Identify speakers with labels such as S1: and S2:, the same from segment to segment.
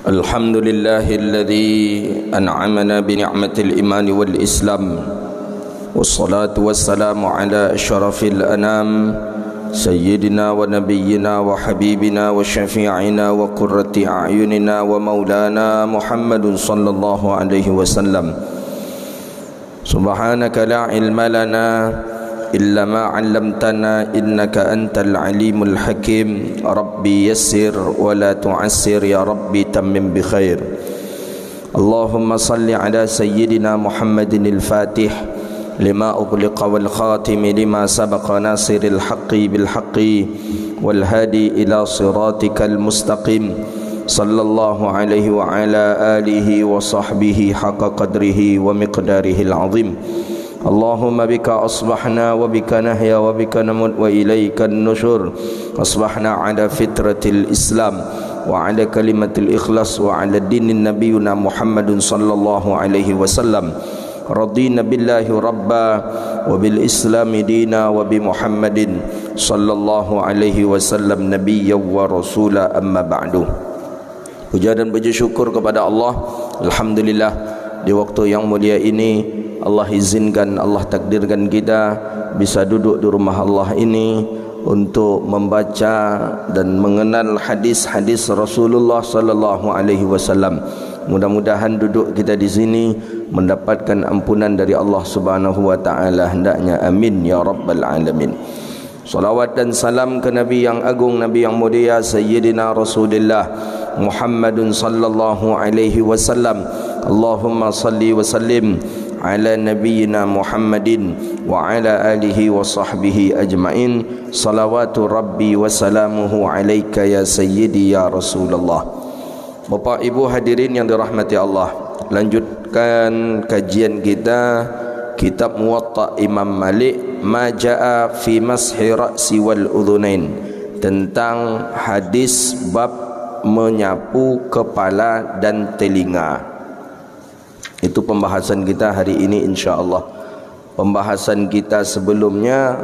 S1: الحمد لله الذي أنعمنا بنعمة الإيمان والإسلام والصلاة والسلام على أشرف الأنام سيدنا ونبينا وحبيبنا وشفيعنا وقرة أعيننا ومولانا محمد صلى الله عليه وسلم. سبحانك لا علم لنا إلا ما علمتنا إنك أنت العليم الحكيم. ربي يسر ولا تعسر يا ربي تمم بخير. اللهم صل على سيدنا محمد الفاتح لما أغلق والخاتم لما سبق ناصر الحق بالحق والهادي إلى صراطك المستقيم صلى الله عليه وعلى آله وصحبه حق قدره ومقداره العظيم. اللهم بك أصبحنا وبك نحيا وبك نموت وإليك النشور. أصبحنا على فطرة الإسلام وعلى كلمة الإخلاص وعلى دين نبينا محمد صلى الله عليه وسلم. رضينا بالله ربا وبالإسلام دينا وبمحمد صلى الله عليه وسلم نبيا ورسولا. أما بعد. Puja dan puji syukur kepada Allah. Alhamdulillah, di waktu yang mulia ini Allah izinkan, Allah takdirkan kita bisa duduk di rumah Allah ini untuk membaca dan mengenal hadis-hadis Rasulullah sallallahu alaihi wasallam. Mudah-mudahan duduk kita di sini mendapatkan ampunan dari Allah Subhanahu wa taala, hendaknya amin ya rabbal alamin. Salawat dan salam ke Nabi yang agung, Nabi yang mulia, Sayyidina Rasulullah Muhammadun sallallahu alaihi wasallam. Allahumma salli wa sallim ala nabiyyina Muhammadin wa ala alihi wa sahbihi ajma'in. Salawatu rabbi wa salamuhu alaika ya sayyidi ya Rasulullah. Bapak Ibu hadirin yang dirahmati Allah, lanjutkan kajian kita kitab Muwatta Imam Malik, ma jaa fi mashi ra'si wal udhunain, tentang hadis bab menyapu kepala dan telinga. Itu pembahasan kita hari ini insya-Allah. Pembahasan kita sebelumnya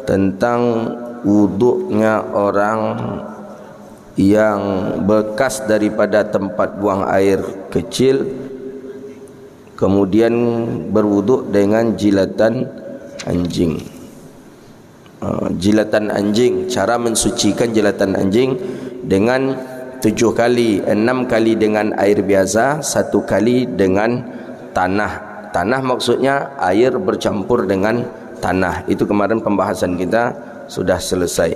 S1: tentang wuduknya orang yang bekas daripada tempat buang air kecil, kemudian berwuduk dengan jilatan anjing. Jilatan anjing, cara mensucikan jilatan anjing dengan 7 kali, 6 kali dengan air biasa, 1 kali dengan tanah. Tanah maksudnya air bercampur dengan tanah. Itu kemarin pembahasan kita sudah selesai.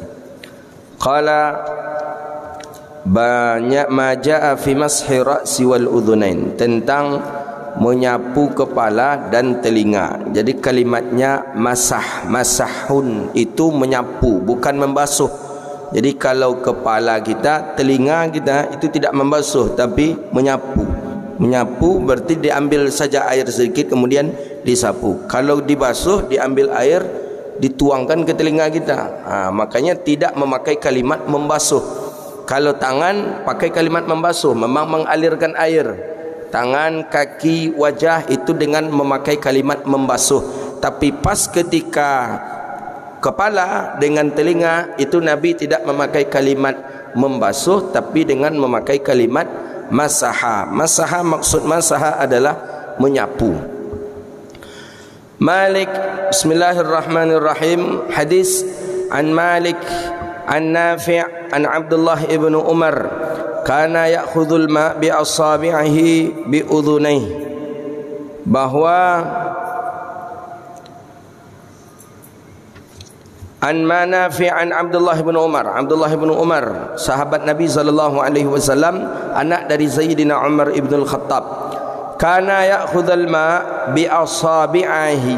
S1: Qala banyak majaa fi mashi ra'si wal udhunain, tentang menyapu kepala dan telinga. Jadi kalimatnya masah, masahun, itu menyapu, bukan membasuh. Jadi kalau kepala kita, telinga kita itu tidak membasuh tapi menyapu. Menyapu berarti diambil saja air sedikit kemudian disapu. Kalau dibasuh, diambil air dituangkan ke telinga kita. Makanya tidak memakai kalimat membasuh. Kalau tangan pakai kalimat membasuh, memang mengalirkan air. Tangan, kaki, wajah itu dengan memakai kalimat membasuh. Tapi pas ketika kepala dengan telinga itu Nabi tidak memakai kalimat membasuh tapi dengan memakai kalimat masaha. Masaha, maksud masaha adalah menyapu. Malik, bismillahirrahmanirrahim. Hadis an Malik an Nafi' an Abdullah ibn Umar, kana ya'khudhul ma' bi asabi'ihi bi udhunayhi, bahwa an Nafi' an Abdullah bin Umar. Abdullah bin Umar, sahabat Nabi sallallahu alaihi wasallam, anak dari Sayyidina Umar ibn al-Khattab. Kana ya'khudhul ma' bi asabi'ihi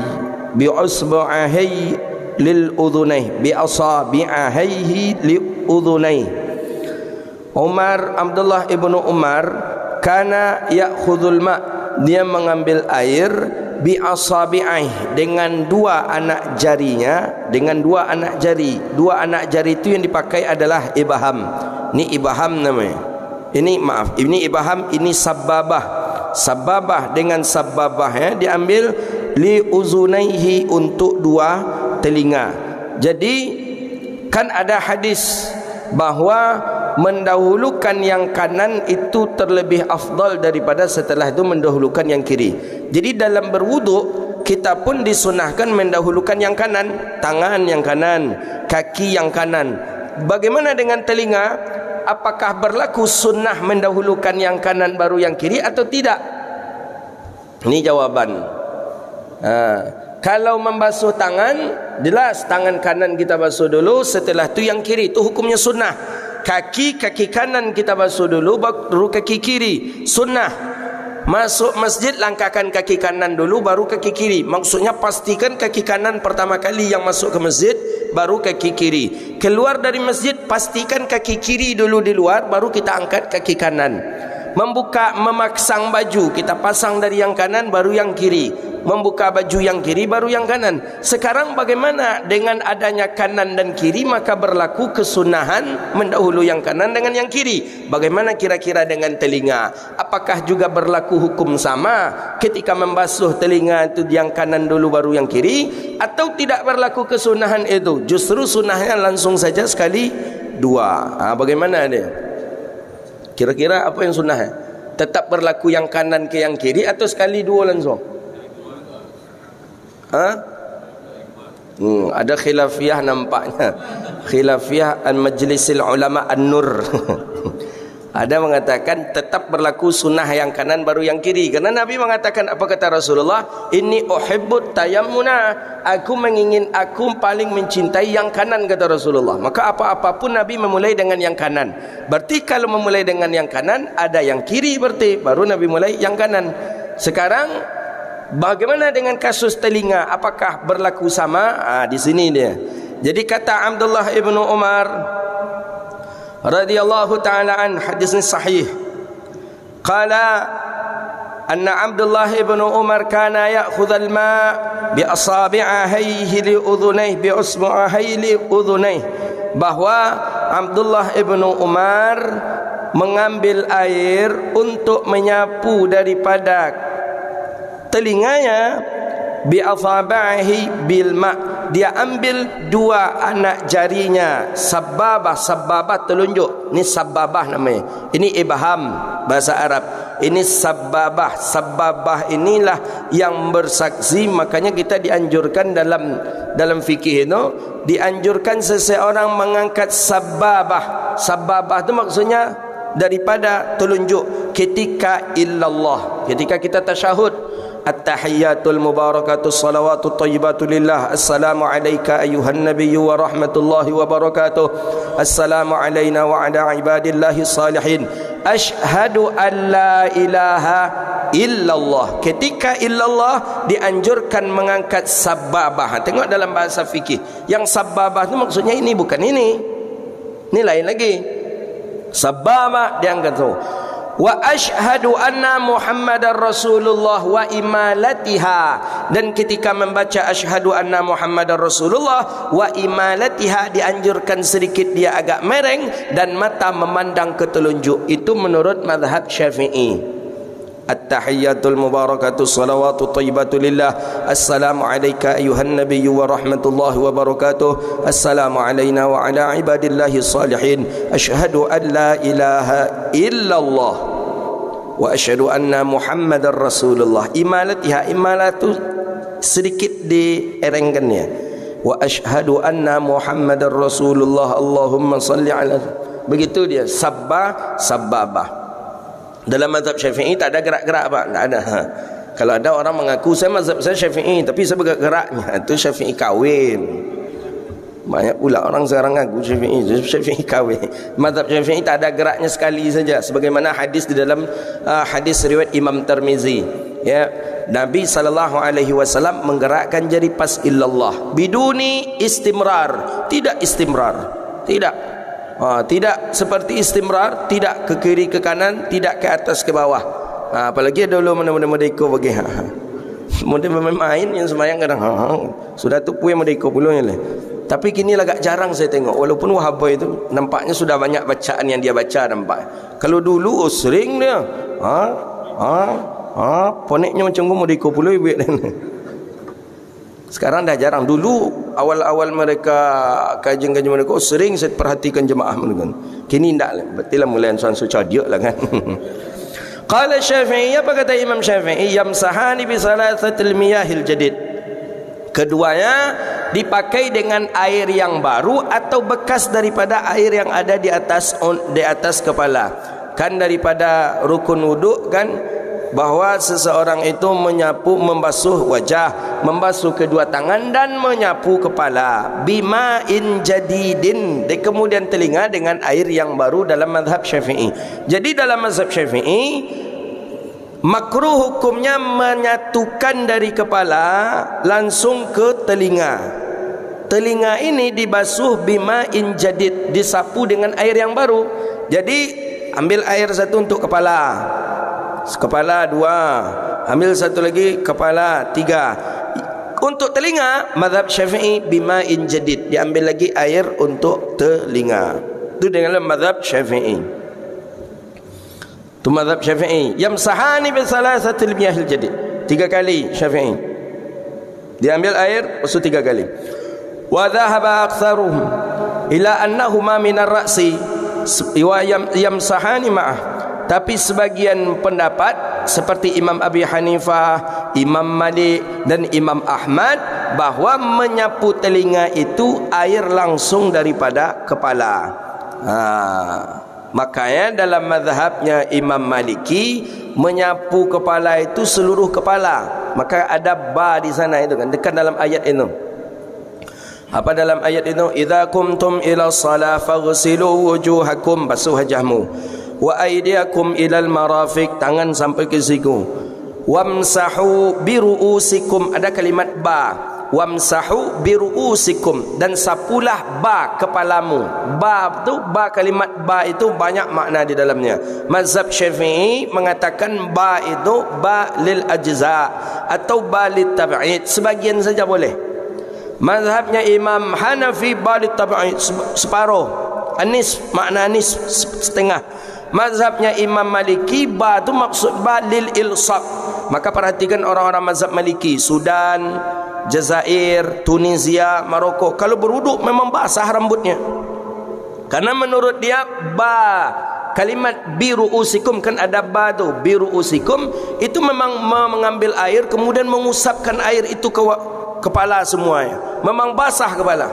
S1: bi usbu'ihi lil udhunayhi, bi asabi'ihi li udhunayhi. Abdullah ibn Umar, kana ya'khudhul ma', dia mengambil air bi asabi'ih, dengan 2 anak jarinya, dengan 2 anak jari. 2 anak jari itu yang dipakai adalah ibham. Ini ibham namanya. Ini ibham, ini sababah. Sababah dengan sababah ya, diambil li uzunaihi, untuk 2 telinga. Jadi kan ada hadis bahwa mendahulukan yang kanan itu terlebih afdal daripada setelah itu mendahulukan yang kiri. Jadi dalam berwuduk kita pun disunahkan mendahulukan yang kanan, tangan yang kanan, kaki yang kanan. Bagaimana dengan telinga? Apakah berlaku sunnah mendahulukan yang kanan baru yang kiri atau tidak? Ini jawaban. Kalau membasuh tangan, jelas tangan kanan kita basuh dulu, setelah itu yang kiri. Itu hukumnya sunnah. Kaki kanan kita basuh dulu, baru kaki kiri. Sunnah. Masuk masjid, langkahkan kaki kanan dulu, baru kaki kiri. Maksudnya pastikan kaki kanan pertama kali yang masuk ke masjid, baru kaki kiri. Keluar dari masjid, pastikan kaki kiri dulu di luar, baru kita angkat kaki kanan. Memaksang baju, kita pasang dari yang kanan baru yang kiri. Membuka baju yang kiri baru yang kanan. Sekarang bagaimana dengan adanya kanan dan kiri? Maka berlaku kesunahan mendahulu yang kanan dengan yang kiri. Bagaimana kira-kira dengan telinga? Apakah juga berlaku hukum sama? Ketika membasuh telinga itu yang kanan dulu baru yang kiri, atau tidak berlaku kesunahan itu? Justru sunahnya langsung saja sekali dua. Bagaimana dia? Kira-kira apa yang sunnah? Tetap berlaku yang kanan ke yang kiri atau sekali dua langsung? Ada khilafiyah nampaknya. Khilafiyah Majlisil Ulama An-Nur. Ada mengatakan tetap berlaku sunnah yang kanan baru yang kiri. Karena Nabi mengatakan, apa kata Rasulullah? Inni uhibbut tayammuna. Aku paling mencintai yang kanan, kata Rasulullah. Maka apa-apapun Nabi memulai dengan yang kanan. Berarti kalau memulai dengan yang kanan, ada yang kiri berarti. Baru Nabi mulai yang kanan. Sekarang bagaimana dengan kasus telinga? Apakah berlaku sama? Di sini dia. Jadi kata Abdullah ibnu Umar radhiyallahu ta'ala an, hadisnya sahih. Qala anna Abdullah ibnu Umar kana ya'khudhu al-ma' bi asabi'aihi li udhunayhi bi usbu'aihi li udhunayhi, bahwa Abdullah ibnu Umar mengambil air untuk menyapu daripada telinganya bi asabi'aihi bil ma'. Dia ambil dua anak jarinya, sababah telunjuk. Ini sababah namanya. Ini ibham bahasa Arab. Ini sababah inilah yang bersaksi. Makanya kita dianjurkan dalam fikih itu, dianjurkan seseorang mengangkat sababah. Sababah itu maksudnya daripada telunjuk ketika illallah, ketika kita tasyahud. At-tahiyyatul mubarakatus salawatut thayyibatu lillah. Assalamu alayka ayyuhan nabiyyu wa rahmatullahi wa barakatuh. Assalamu alayna wa ala ibadillahi salihin. Ashhadu an la ilaha illallah. Ketika illallah dianjurkan mengangkat sababah. Tengok dalam bahasa fikih, yang sababah itu maksudnya ini, bukan ini. Ini lain lagi. Sababah diangkat tu. Wa ashhadu anna Muhammadar Rasulullah wa imalatiha. Dan ketika membaca ashhadu anna Muhammadar Rasulullah wa imalatiha, dianjurkan sedikit dia agak mereng dan mata memandang ke telunjuk. Itu menurut mazhab Syafi'i. At-tahiyyatul mubarakatuh salawatut thayyibatu lillah. Assalamu alayka ayyuhan nabiyyu wa rahmatullahi wa barakatuh. Assalamu alayna wa ala ibadillahi salihin. Ashhadu an la ilaha illallah wa ashhadu anna Muhammadar Rasulullah. Imalatiha, imalatu sedikit dierengkannya. Wa ashhadu anna Muhammadar Rasulullah. Allahumma salli ala. Begitu dia sababah. Dalam mazhab Syafi'i tak ada gerak-gerak apa? Tak ada. Kalau ada orang mengaku saya mazhab saya Syafi'i tapi saya bergerak-geraknya, itu Syafi'i kahwin. Banyak pula orang sekarang ngaku Syafi'i kahwin. Mazhab Syafi'i tak ada geraknya sekali saja, sebagaimana hadis di dalam hadis riwayat Imam Tirmizi. Ya, Nabi SAW menggerakkan jari pas illallah biduni istimrar, tidak istimrar, tidak. Tidak seperti istimrar, tidak ke kiri ke kanan, tidak ke atas ke bawah. Apalagi dulu mana-mana merdeka bagi. Mungkin main yang sembahyang kadang sudah tu punya merdeka puluh ni. Tapi kini agak jarang saya tengok. Walaupun Wahabi itu nampaknya sudah banyak bacaan yang dia baca nampak. Kalau dulu sering dia. Poneknya macam gua merdeka puluh ibu. Sekarang dah jarang. Dulu awal-awal mereka kajian mereka sering saya perhatikan jemaah mereka. Kini tak lah. Betul lah mulai suan suca dia lah kan. Qala Syafi'i, apa kata Imam Syafi'i? Yamsahani bi salasatil miyahil jadid. Keduanya dipakai dengan air yang baru atau bekas daripada air yang ada di atas kepala. Kan daripada rukun wuduk kan, bahawa seseorang itu menyapu, membasuh wajah, membasuh kedua tangan dan menyapu kepala bima'in jadidin, dan kemudian telinga dengan air yang baru dalam mazhab Syafi'i. Jadi dalam mazhab Syafi'i makruh hukumnya menyatukan dari kepala langsung ke telinga. Telinga ini dibasuh bima'in jadid, disapu dengan air yang baru. Jadi ambil air satu untuk kepala, kepala 2, ambil satu lagi kepala 3. Untuk telinga mazhab Syafi'i bima'in jadid, diambil lagi air untuk telinga. Itu dengan mazhab Syafi'i. Itu mazhab Syafi'i. Yamsahani bi salasatil miyahil jadid, 3 kali Syafi'i. Diambil air lepas 3 kali. Wa dhahaba aktsaruhum ila annahuma min ar-ra'si wa yamsahani ma'ah. Tapi sebagian pendapat seperti Imam Abi Hanifah, Imam Malik dan Imam Ahmad bahawa menyapu telinga itu air langsung daripada kepala. Makanya dalam mazhabnya Imam Maliki menyapu kepala itu seluruh kepala. Maka ada ba di sana itu kan, dekat dalam ayat itu. Apa dalam ayat itu? Idza kumtum ila shalah faghsilu wujuhakum, basuh wajahmu, wa aydiyakum ilal marafiq, tangan sampai ke siku, wamsahu biruusikum, ada kalimat ba, wamsahu biruusikum, dan sapulah ba kepalamu. Ba itu, ba kalimat ba itu banyak makna di dalamnya. Mazhab Syafi'i mengatakan ba itu ba lil ajza atau ba lit tab'id, sebagian saja boleh. Mazhabnya Imam Hanafi ba lit tab'id, separuh. Anis, makna anis setengah. Mazhabnya Imam Maliki ba tu maksud ba lil ilsaq. Maka perhatikan orang-orang mazhab Maliki, Sudan, Jazair, Tunisia, Maroko, kalau berwuduk memang basah rambutnya. Karena menurut dia ba kalimat biruusikum, kan ada ba tu, biruusikum itu memang mengambil air kemudian mengusapkan air itu ke kepala semuanya. Memang basah kepala.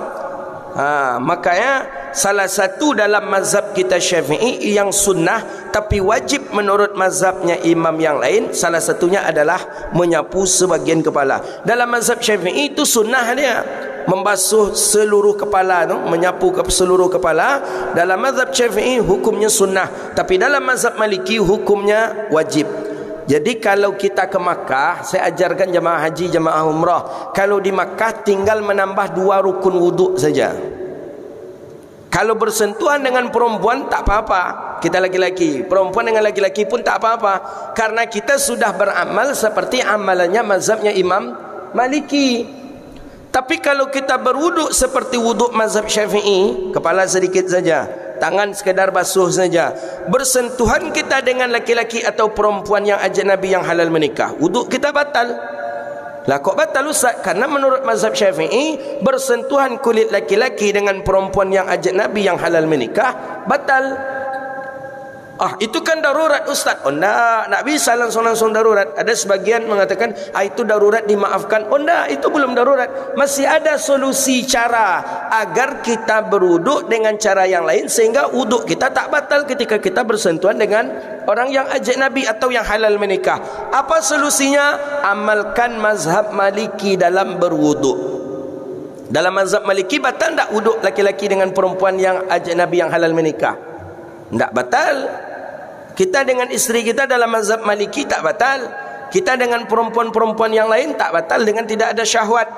S1: Makanya salah satu dalam mazhab kita Syafi'i yang sunnah tapi wajib menurut mazhabnya imam yang lain, salah satunya adalah menyapu sebagian kepala. Dalam mazhab Syafi'i itu sunnah dia membasuh seluruh kepala tu, menyapu ke seluruh kepala. Dalam mazhab Syafi'i hukumnya sunnah, tapi dalam mazhab Maliki hukumnya wajib. Jadi kalau kita ke Makkah, saya ajarkan jemaah haji, jemaah umrah, kalau di Makkah tinggal menambah 2 rukun wuduk saja. Kalau bersentuhan dengan perempuan tak apa-apa, kita laki-laki, perempuan dengan laki-laki pun tak apa-apa, karena kita sudah beramal seperti amalannya mazhabnya Imam Maliki. Tapi kalau kita berwuduk seperti wuduk mazhab Syafi'i, kepala sedikit saja, tangan sekedar basuh saja, bersentuhan kita dengan laki-laki atau perempuan yang ajnabi yang halal menikah, wuduk kita batal. Lah kok batal Ustaz? Karena menurut mazhab Syafi'i bersentuhan kulit laki-laki dengan perempuan yang ajnabi yang halal menikah batal. Itu kan darurat Ustaz. Tak bisa langsung darurat. Ada sebagian mengatakan itu darurat dimaafkan. Tak, itu belum darurat. Masih ada solusi cara agar kita berwuduk dengan cara yang lain sehingga wuduk kita tak batal ketika kita bersentuhan dengan orang yang ajnabi atau yang halal menikah. Apa solusinya? Amalkan mazhab Maliki dalam berwuduk. Dalam mazhab Maliki batal tak wuduk laki-laki dengan perempuan yang ajnabi yang halal menikah? Tak batal. Kita dengan isteri kita dalam mazhab Maliki tak batal. Kita dengan perempuan-perempuan yang lain tak batal dengan tidak ada syahwat.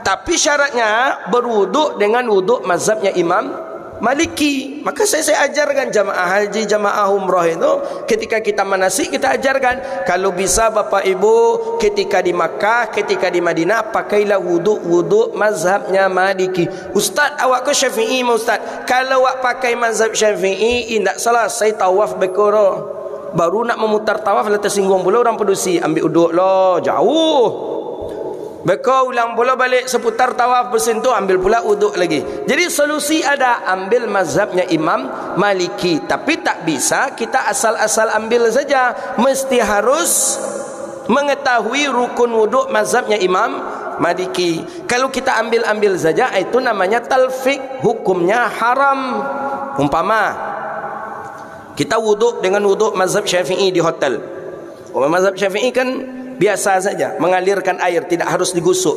S1: Tapi syaratnya berwuduk dengan wuduk mazhabnya Imam Maliki. Maka saya ajarkan jamaah haji, jamaah umrah itu, ketika kita manasik kita ajarkan, kalau bisa Bapak Ibu ketika di Makkah, ketika di Madinah, pakailah wuduk mazhabnya Maliki. Ustaz, awak ke Syafi'i ma Ustaz? Kalau awak pakai mazhab Syafi'i, tidak salah, saya tawaf bekoro, baru nak memutar tawaf lah tersinggung pula orang Pedusi, ambil uduk loh, jauh. Bekau ulang pula balik seputar tawaf bersentuh, ambil pula wuduk lagi. Jadi solusi ada, ambil mazhabnya Imam Maliki. Tapi tak bisa kita asal-asal ambil saja, mesti harus mengetahui rukun wuduk mazhabnya Imam Maliki. Kalau kita ambil-ambil saja, itu namanya talfiq, hukumnya haram. Umpama kita wuduk dengan wuduk mazhab Syafi'i di hotel. Mazhab Syafi'i kan biasa saja, mengalirkan air, tidak harus digusuk.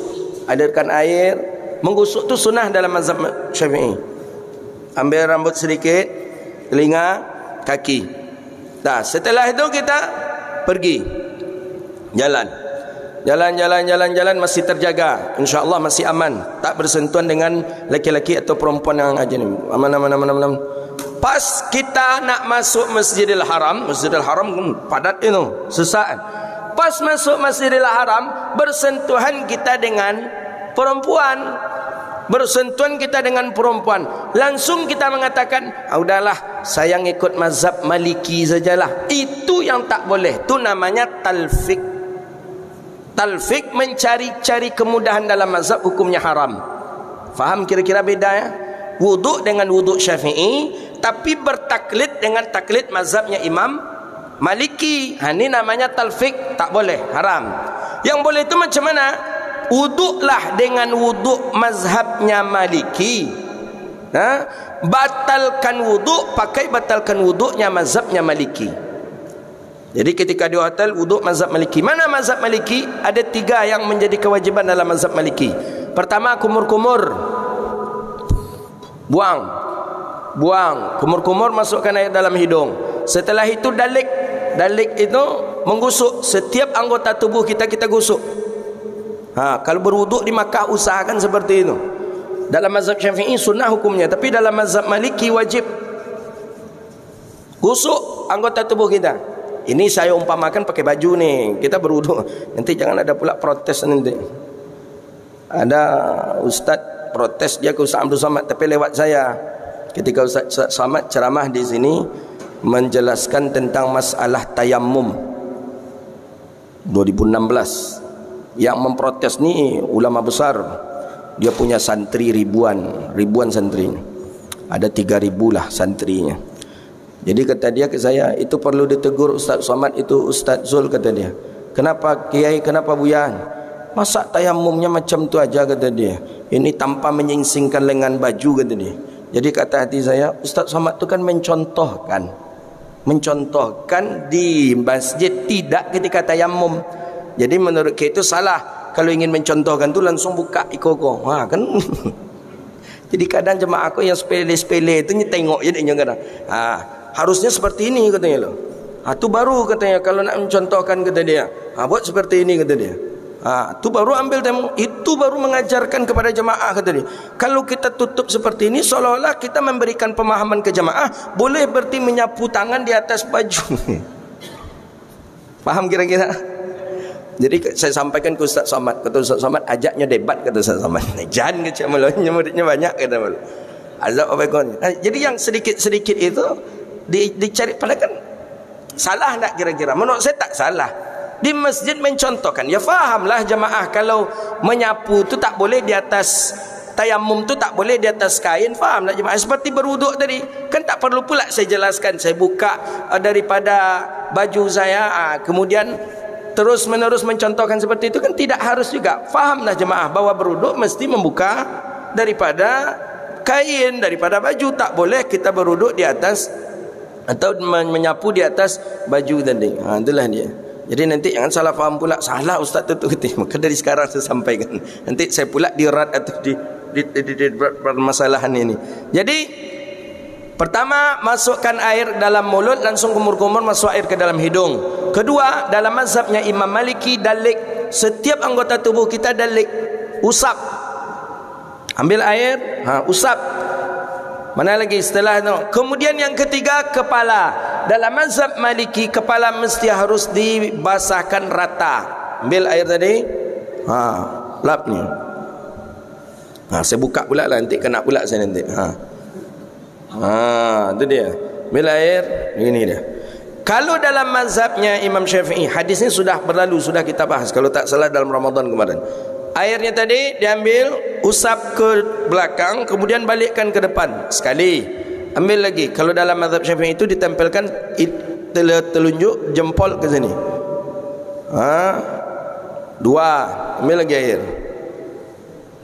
S1: Alirkan air, menggusuk tu sunnah dalam mazhab Syafi'i. Ambil rambut sedikit, telinga, kaki. Dah, setelah itu kita pergi jalan. Jalan masih terjaga, insya-Allah masih aman, tak bersentuhan dengan laki-laki atau perempuan yang ajnabi. Aman. Pas kita nak masuk Masjidil Haram padat itu, sesaat. Pas masuk Masjidil Haram, bersentuhan kita dengan perempuan. Langsung kita mengatakan, udahlah, saya ikut mazhab Maliki sajalah. Itu yang tak boleh. Itu namanya talfiq. Talfiq, mencari-cari kemudahan dalam mazhab, hukumnya haram. Faham kira-kira beda ya? Wuduk dengan wuduk Syafi'i, tapi bertaklid dengan taklid mazhabnya Imam Maliki. Ini namanya talfiq, tak boleh, haram. Yang boleh itu macam mana? Wuduklah dengan wuduk mazhabnya Maliki. Batalkan wuduknya mazhabnya Maliki. Jadi ketika di hotel, wuduk mazhab Maliki. Mana mazhab Maliki? Ada 3 yang menjadi kewajiban dalam mazhab Maliki. Pertama, kumur-kumur, buang kumur-kumur, masukkan air dalam hidung. Setelah itu dalik itu menggusuk setiap anggota tubuh kita gusuk. Kalau berwuduk di Makkah, usahakan seperti itu. Dalam mazhab Syafi'i sunnah hukumnya, tapi dalam mazhab Maliki wajib gusuk anggota tubuh kita. Ini saya umpamakan pakai baju nih, kita berwuduk. Nanti jangan ada pula protes nanti. Ada ustaz protes dia ke Ustaz Abdul Samad, tapi lewat saya. Ketika Ustaz Samad ceramah di sini menjelaskan tentang masalah tayammum 2016, yang memprotes ni ulama besar. Dia punya santri ribuan santri. Ada 3.000 lah santrinya. Jadi kata dia ke saya, itu perlu ditegur Ustaz Somad itu, Ustaz Zul, kata dia. Kenapa Kiai, kenapa Buya? Masa tayamumnya macam tu aja, kata dia. Ini tanpa menyingsingkan lengan baju, kata dia. Jadi kata hati saya, Ustaz Somad tu kan mencontohkan di masjid, tidak ketika tayamum. Jadi menurut kita itu salah. Kalau ingin mencontohkan tu langsung buka ikoko. Kan. Jadi kadang jemaah aku yang sepele-sepele itu tengok je dia kadang. Harusnya seperti ini katanya loh. Tu baru katanya kalau nak mencontohkan, kata dia. Buat seperti ini, kata dia. Tu baru ambil temu. Itu baru mengajarkan kepada jemaah, kata dia. Kalau kita tutup seperti ini, seolah-olah kita memberikan pemahaman ke jemaah boleh berarti menyapu tangan di atas baju. Faham kira-kira? Jadi saya sampaikan ke Ustaz Somad. Kata Ustaz Somad, ajaknya debat, kata Ustaz Somad. Jangan kecil malunya, muridnya banyak, kata malu. Azab apa kau? Jadi yang sedikit-sedikit itu dicari, padahal kan salah tak kira-kira? Menurut saya tak salah. Di masjid mencontohkan, ya fahamlah jemaah kalau menyapu tu tak boleh di atas tayamum, tu tak boleh di atas kain. Fahamlah jemaah. Seperti berwuduk tadi, kan tak perlu pula saya jelaskan. Saya buka daripada baju saya, kemudian terus menerus mencontohkan seperti itu, kan tidak harus juga. Fahamlah jemaah bahwa berwuduk mesti membuka daripada kain, daripada baju. Tak boleh kita berwuduk di atas atau menyapu di atas baju tadi. Itulah dia. Jadi nanti jangan salah faham pula, salah ustaz tu kata. Maka dari sekarang saya sampaikan. Nanti saya pula dirat atau di permasalahan ini. Jadi pertama, masukkan air dalam mulut, langsung kumur-kumur masuk air ke dalam hidung. Kedua, dalam mazhabnya Imam Maliki, dalik. Setiap anggota tubuh kita dalik, usap. Ambil air, usap. Mana lagi setelah itu? Kemudian yang ketiga, kepala. Dalam mazhab Maliki, kepala mesti harus dibasahkan rata. Ambil air tadi, lap ni. Saya buka pula lah, nanti kena pula saya nanti. Itu dia. Ambil air, ini dia. Kalau dalam mazhabnya Imam Syafi'i, hadis ini sudah berlalu, sudah kita bahas kalau tak salah dalam Ramadan kemarin. Airnya tadi diambil, usap ke belakang, kemudian balikkan ke depan. Sekali. Ambil lagi. Kalau dalam mazhab Syafi'i itu ditempelkan telunjuk jempol ke sini. Dua. Ambil lagi air.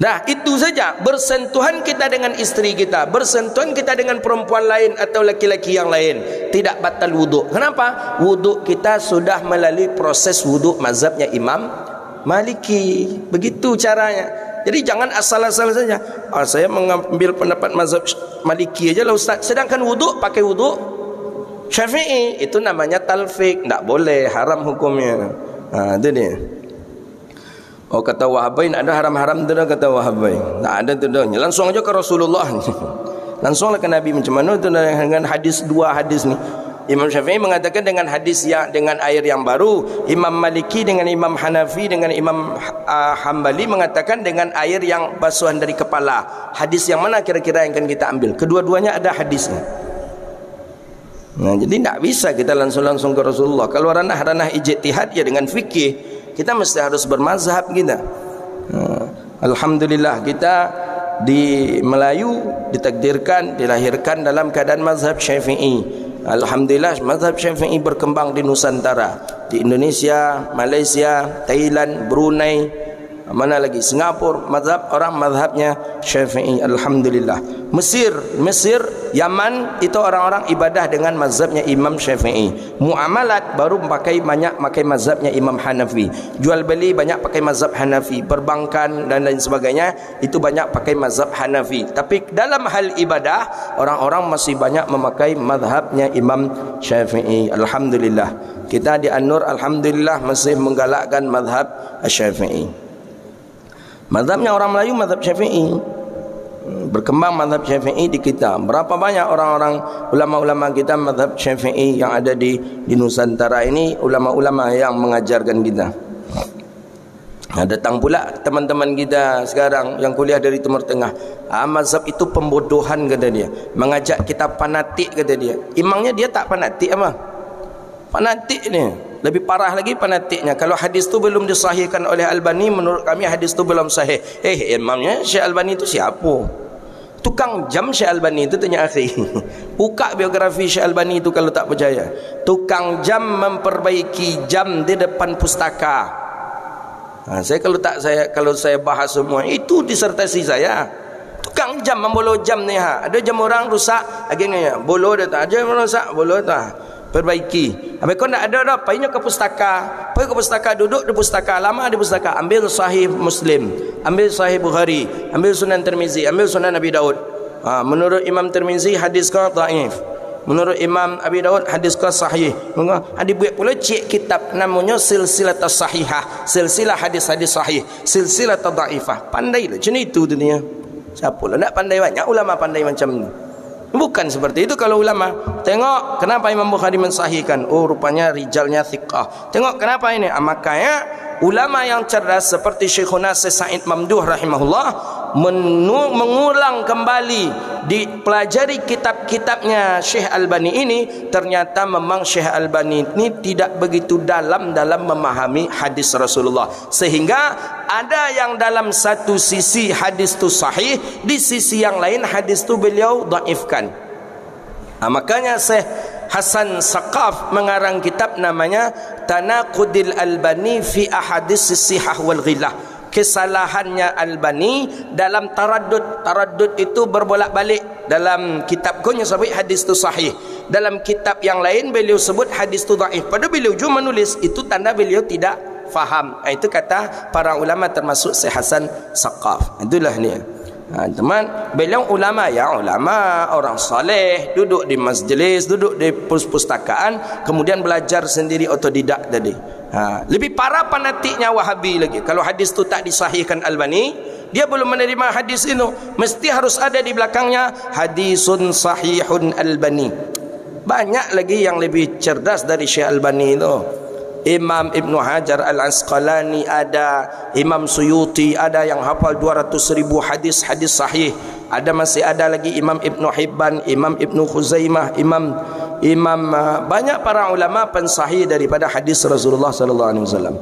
S1: Nah, itu saja. Bersentuhan kita dengan isteri kita, bersentuhan kita dengan perempuan lain atau laki-laki yang lain, tidak batal wuduk. Kenapa? Wuduk kita sudah melalui proses wuduk mazhabnya Imam Maliki. Begitu caranya. Jadi jangan asal-asal saja. Saya mengambil pendapat mazhab Maliki aja lah Ustaz. Sedangkan wuduk pakai wuduk Syafi'i. Itu namanya talfik. Tak boleh, haram hukumnya. Itu dia. Oh, kata Wahabai ada haram-haram tu dah, kata Wahabai. Tak ada tu dah. Langsung aja ke Rasulullah. Langsunglah ke Nabi. Macam mana tu dengan hadis, dua hadis ni. Imam Syafi'i mengatakan dengan hadis yang dengan air yang baru. Imam Maliki dengan Imam Hanafi dengan Imam Hambali mengatakan dengan air yang basuhan dari kepala. Hadis yang mana kira-kira yang akan kita ambil? Kedua-duanya ada hadisnya. Nah, jadi tak bisa kita langsung-langsung ke Rasulullah. Kalau ranah-ranah ijtihad ya dengan fikih, kita mesti harus bermazhab kita. Alhamdulillah kita di Melayu ditakdirkan, dilahirkan dalam keadaan mazhab Syafi'i. Alhamdulillah mazhab Syafi'i berkembang di Nusantara, di Indonesia, Malaysia, Thailand, Brunei, mana lagi, Singapura, mazhabnya Syafi'i. Alhamdulillah. Mesir, Yaman itu orang-orang ibadah dengan mazhabnya Imam Syafi'i. Muamalat baru pakai mazhabnya Imam Hanafi. Jual beli banyak pakai mazhab Hanafi. Perbankan dan lain sebagainya itu banyak pakai mazhab Hanafi. Tapi dalam hal ibadah orang-orang masih banyak memakai mazhabnya Imam Syafi'i. Alhamdulillah. Kita di An-Nur alhamdulillah masih menggalakkan mazhab Syafi'i. Mazhabnya orang Melayu mazhab Syafi'i. Berkembang mazhab Syafi'i di kita. Berapa banyak orang-orang ulama-ulama kita mazhab Syafi'i yang ada di Nusantara ini, ulama-ulama yang mengajarkan kita. Datang pula teman-teman kita sekarang yang kuliah dari Timur Tengah. Mazhab itu pembodohan kata dia. Mengajak kita fanatik kata dia. Imamnya dia tak fanatik apa? Fanatik ni. Lebih parah lagi fanatiknya. Kalau hadis tu belum disahihkan oleh Albani, menurut kami hadis tu belum sahih. Imamnya Syekh Albani tu siapa? Tukang jam Syekh Albani itu, tanya akhi. Buka biografi Syekh Albani itu kalau tak percaya. Tukang jam memperbaiki jam di depan pustaka. Kalau saya bahas semua itu disertasi saya. Tukang jam membolo jam ni Ada jam orang rusak, akhirnya bolo dah tak. Jam rusak, bolo tak. Perbaiki. Habis kau nak ada dah, perginya ke pustaka, duduk di pustaka, lama di pustaka, ambil sahih Muslim, ambil sahih Bukhari, ambil Sunan Tirmizi, ambil Sunan Abi Daud. Menurut Imam Tirmizi hadis kau dhaif. Menurut Imam Abi Daud hadis kau sahih. Ada buat pula cek kitab namanya Silsilah Sahihah, silsilah hadis-hadis sahih, silsilah dhaifah. Pandailah macam itu dunia. Siapalah nak pandai, banyak ulama pandai macam ni. Bukan seperti itu kalau ulama. Tengok kenapa Imam Bukhari mensahihkan. Oh, rupanya rijalnya thiqah. Tengok kenapa ini. Makanya ulama yang cerdas seperti Syekhuna Sa'id Mamduh rahimahullah mengulang kembali, dipelajari kitab-kitabnya Syekh Albani ini. Ternyata memang Syekh Albani ini tidak begitu dalam memahami hadis Rasulullah, sehingga ada yang dalam satu sisi hadis tu sahih, di sisi yang lain hadis tu beliau dhaifkan. Makanya Syekh Hasan Saqaf mengarang kitab namanya Tanaqudil Albani fi Ahadits Sihah wal Ghilah. Kesalahannya Albani dalam taraddud. Taraddud itu berbolak-balik. Dalam kitab kunya sebut hadis tu sahih, dalam kitab yang lain beliau sebut hadis tu dhaif. Padahal beliau juga menulis, itu tanda beliau tidak faham. Itu kata para ulama termasuk Syekh Hasan Saqaf. Itulah ni. Teman, beliau ulama orang saleh, duduk di majlis, duduk di perpustakaan, kemudian belajar sendiri otodidak tadi. Lebih parah fanatiknya Wahabi lagi. Kalau hadis tu tak disahihkan Albani, dia belum menerima hadis itu. Mesti harus ada di belakangnya hadisun sahihun Albani. Banyak lagi yang lebih cerdas dari Syekh Albani itu. Imam Ibn Hajar Al-Asqalani ada, Imam Suyuti ada yang hafal 200,000 hadis sahih. Masih ada lagi Imam Ibn Hibban, Imam Ibn Khuzaimah, Imam banyak para ulama pensahih daripada hadis Rasulullah sallallahu alaihi wasallam.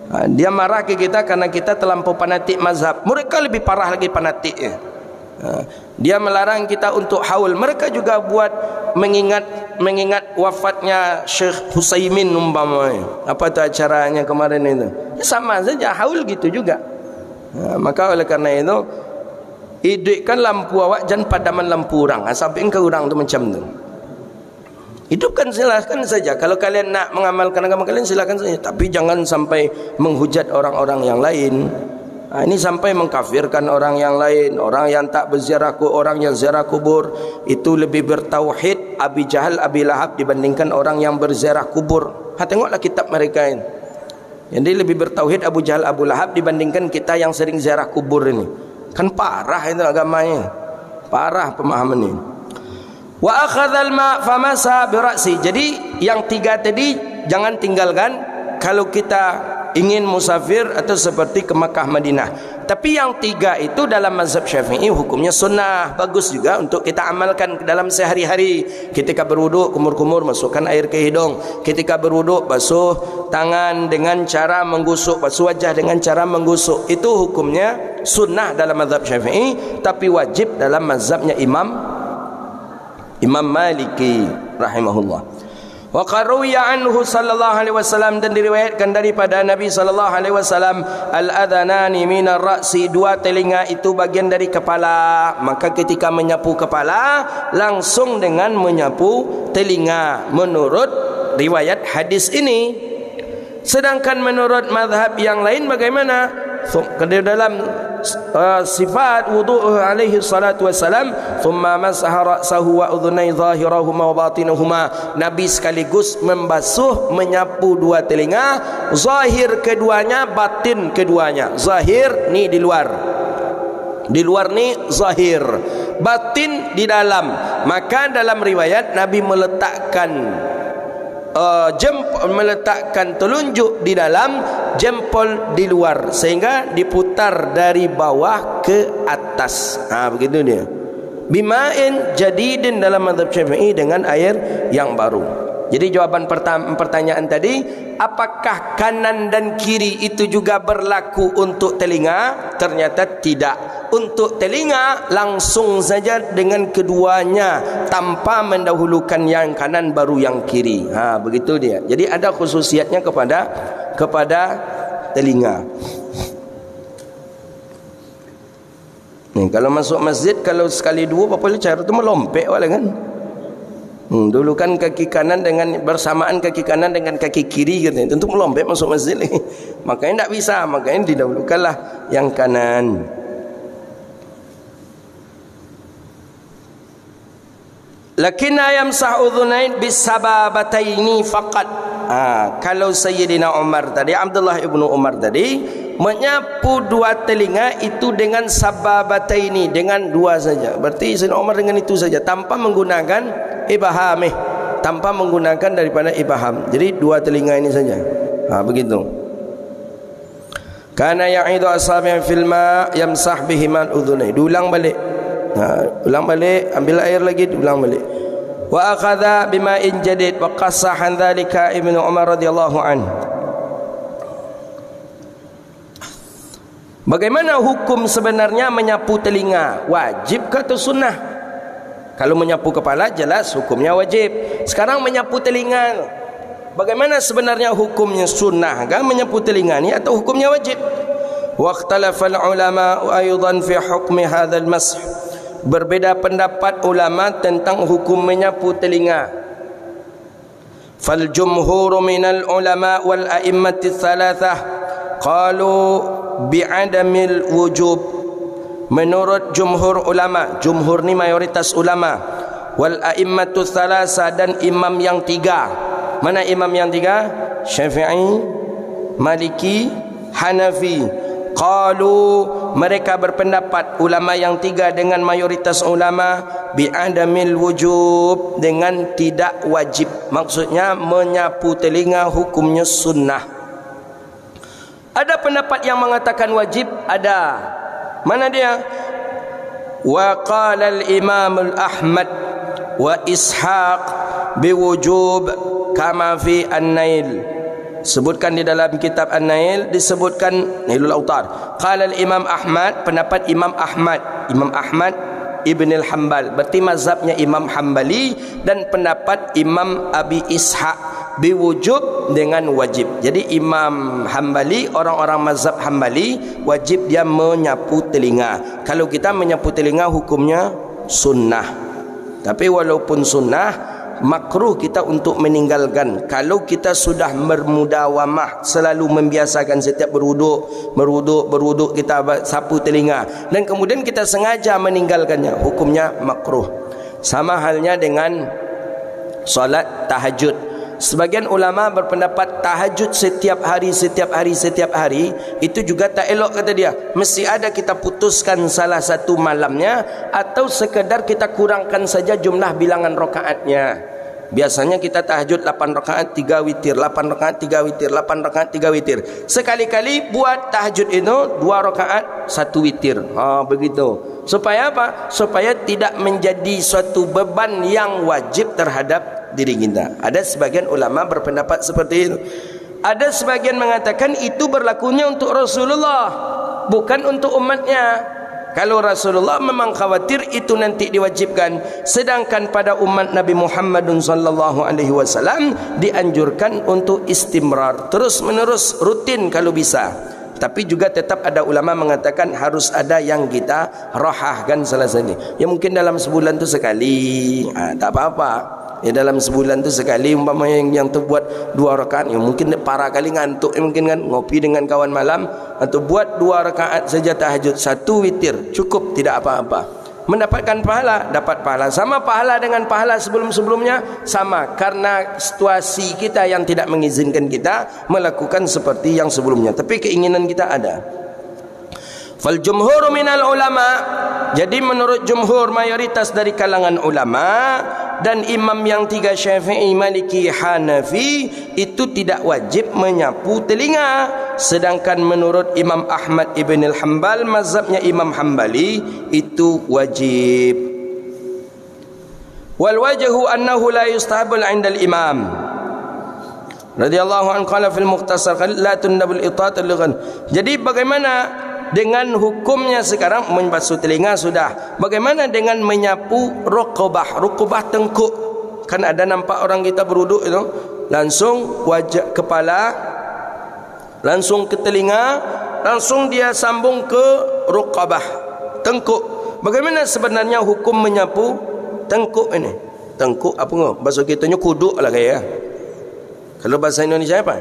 S1: Dia marah ke kita karena kita terlampau fanatik mazhab. Mereka lebih parah lagi fanatiknya. Dia melarang kita untuk haul. Mereka juga buat mengingat wafatnya Syekh Husaimin umpamanya. Apa tu acaranya kemarin itu? Ya, sama saja haul gitu juga. Maka oleh karena itu, hidupkan lampu awak jangan padaman lampu orang. Sampai engkau orang tu macam tu. Hidupkan, silakan saja. Kalau kalian nak mengamalkan agama kalian, silakan saja. Tapi jangan sampai menghujat orang-orang yang lain. Ini sampai mengkafirkan orang yang lain. Orang yang tak berziarah kubur, orang yang ziarah kubur itu lebih bertauhid Abi Jahal, Abi Lahab dibandingkan orang yang berziarah kubur. Tengoklah kitab mereka ini. Jadi lebih bertauhid Abu Jahal, Abu Lahab dibandingkan kita yang sering ziarah kubur ini. Kan parah itu agamanya. Parah pemahaman ini. Wa akhadhal ma famasa bi ra'si. Jadi yang tiga tadi jangan tinggalkan kalau kita ingin musafir atau seperti ke Makkah Madinah. Tapi yang tiga itu dalam mazhab Syafi'i hukumnya sunnah, bagus juga untuk kita amalkan dalam sehari-hari. Ketika berwuduk kumur-kumur masukkan air ke hidung. Ketika berwuduk basuh tangan dengan cara menggusuk, basuh wajah dengan cara menggusuk. Itu hukumnya sunnah dalam mazhab Syafi'i, tapi wajib dalam mazhabnya Imam Maliki rahimahullah. Wa qaruya anhu sallallahu alaihi wasallam, dan diriwayatkan daripada Nabi sallallahu alaihi wasallam, al-adhanani minar ra'si, dua telinga itu bagian dari kepala. Maka ketika menyapu kepala langsung dengan menyapu telinga menurut riwayat hadis ini. Sedangkan menurut mazhab yang lain bagaimana? Dalam sifat wudu' alaihi salatu wassalam, thumma masaha ra'sahu wa udhunai zahirahuma wa batinahuma, Nabi sekaligus membasuh menyapu dua telinga, zahir keduanya, batin keduanya. Zahir ni di luar, di luar ni zahir, batin di dalam. Maka dalam riwayat Nabi meletakkan meletakkan telunjuk di dalam, jempol di luar, sehingga diputar dari bawah ke atas. Begitu dia. Bima'in jadidin dalam mazhab Syafi'i, dengan air yang baru. Jadi jawaban pertanyaan tadi, apakah kanan dan kiri itu juga berlaku untuk telinga? Ternyata tidak. Untuk telinga langsung saja dengan keduanya, tanpa mendahulukan yang kanan baru yang kiri. Begitu dia. Jadi ada khususiatnya kepada telinga. Kalau masuk masjid, kalau sekali dua apa boleh cara tu melompek wala kan? Dulu kan kaki kanan dengan bersamaan kaki kanan dengan kaki kiri gitu. Tentu melompek masuk masjid. Makanya tidak bisa, makanya didahulukanlah yang kanan. Lakinna yamsah udhunain bisababataini faqat. Kalau Sayyidina Umar tadi, Abdullah ibnu Umar tadi, menyapu dua telinga itu dengan sababataini, dengan dua saja. Berarti Sayyidina Umar dengan itu saja, tanpa menggunakan ibhamih, tanpa menggunakan daripada ibham. Jadi dua telinga ini saja. Begitu. Kana ya'idu asabi'an fil ma yamsah bihiman udhunai. Diulang balik. Ulang balik, ambil air lagi, diulang balik. Wa akhadha bima'in jadid wa qassahan dzalika Ibnu Umar radhiyallahu anhu. Bagaimana hukum sebenarnya menyapu telinga? Wajib atau sunnah? Kalau menyapu kepala jelas hukumnya wajib. Sekarang menyapu telinga, bagaimana sebenarnya hukumnya? Sunnah kan menyapu telinga ni atau hukumnya wajib? Waqtalafa al-ulama aidan fi hukmi hadzal masih. Berbeda pendapat ulama tentang hukum menyapu telinga. Fal jumhur minal ulama wal a'immati thalathah qalu bi'adamil wujub. Menurut jumhur ulama, jumhur ni mayoritas ulama, wal a'immatu thalatha, dan imam yang tiga. Mana imam yang tiga? Syafi'i, Maliki, Hanafi. Qalu, mereka berpendapat, ulama yang tiga dengan mayoritas ulama, bi'adamil wujub, dengan tidak wajib. Maksudnya menyapu telinga hukumnya sunnah. Ada pendapat yang mengatakan wajib, ada. Mana dia? Wa qala al-imam al-Ahmad wa Ishaq biwujub kama fi an-Nail. sebutkan di dalam kitab An-Nail, disebutkan Nailul Autar. Qala al-Imam Ahmad, pendapat Imam Ahmad Ibn al-Hambal, berarti mazhabnya Imam Hambali, dan pendapat Imam Abi Ishaq biwujub dengan wajib. Jadi Imam Hambali, orang-orang mazhab Hambali, wajib dia menyapu telinga. Kalau kita menyapu telinga hukumnya sunnah. Tapi walaupun sunnah, makruh kita untuk meninggalkan. Kalau kita sudah bermudawamah, selalu membiasakan setiap berwuduk kita sapu telinga, dan kemudian kita sengaja meninggalkannya, hukumnya makruh. Sama halnya dengan solat tahajud. Sebagian ulama berpendapat tahajud setiap hari itu juga tak elok, kata dia. Mesti ada kita putuskan salah satu malamnya, atau sekedar kita kurangkan saja jumlah bilangan rakaatnya. Biasanya kita tahajud 8 rakaat 3 witir, 8 rakaat 3 witir, 8 rakaat 3 witir. Sekali-kali buat tahajud itu 2 rakaat 1 witir. Begitu. Supaya apa? Supaya tidak menjadi suatu beban yang wajib terhadap diri kita. Ada sebagian ulama berpendapat seperti itu. Ada sebagian mengatakan itu berlakunya untuk Rasulullah, bukan untuk umatnya. Kalau Rasulullah memang khawatir itu nanti diwajibkan, sedangkan pada umat Nabi Muhammad sallallahu alaihi wasallam dianjurkan untuk istimrar, terus menerus, rutin kalau bisa. Tapi juga tetap ada ulama mengatakan harus ada yang kita rahahkan salah satu. Ya mungkin dalam sebulan tu sekali, tak apa-apa. Ya dalam sebulan tu sekali, umpamanya yang terbuat 2 rakaat, ya mungkin para kali ngantuk, mungkin kan ngopi dengan kawan malam, atau buat 2 rakaat saja tahajud, 1 witir cukup, tidak apa-apa. Mendapatkan pahala, dapat pahala. Sama pahala dengan pahala sebelum-sebelumnya, sama, karena situasi kita yang tidak mengizinkan kita melakukan seperti yang sebelumnya, tapi keinginan kita ada. Fal jumhur minal ulama, jadi menurut jumhur, mayoritas dari kalangan ulama dan imam yang 3 Syafi'i, Maliki, Hanafi, itu tidak wajib menyapu telinga. Sedangkan menurut Imam Ahmad Ibn al-Hambal, mazhabnya Imam Hambali, itu wajib. Wal wajhu annahu la yustahabul 'inda al-imam radhiyallahu anhu qala fil mukhtasar la tundabul itat al-ghan. Jadi bagaimana dengan hukumnya sekarang? Membasuh telinga sudah. Bagaimana dengan menyapu rukubah? Rukubah tengkuk. Kan ada nampak orang kita berwuduk itu, langsung wajah kepala, langsung ke telinga, langsung dia sambung ke rukubah, tengkuk. Bagaimana sebenarnya hukum menyapu tengkuk ini? Tengkuk apa ngah? Bahasa kitanya kuduk lah kaya. Kalau bahasa Indonesia apa?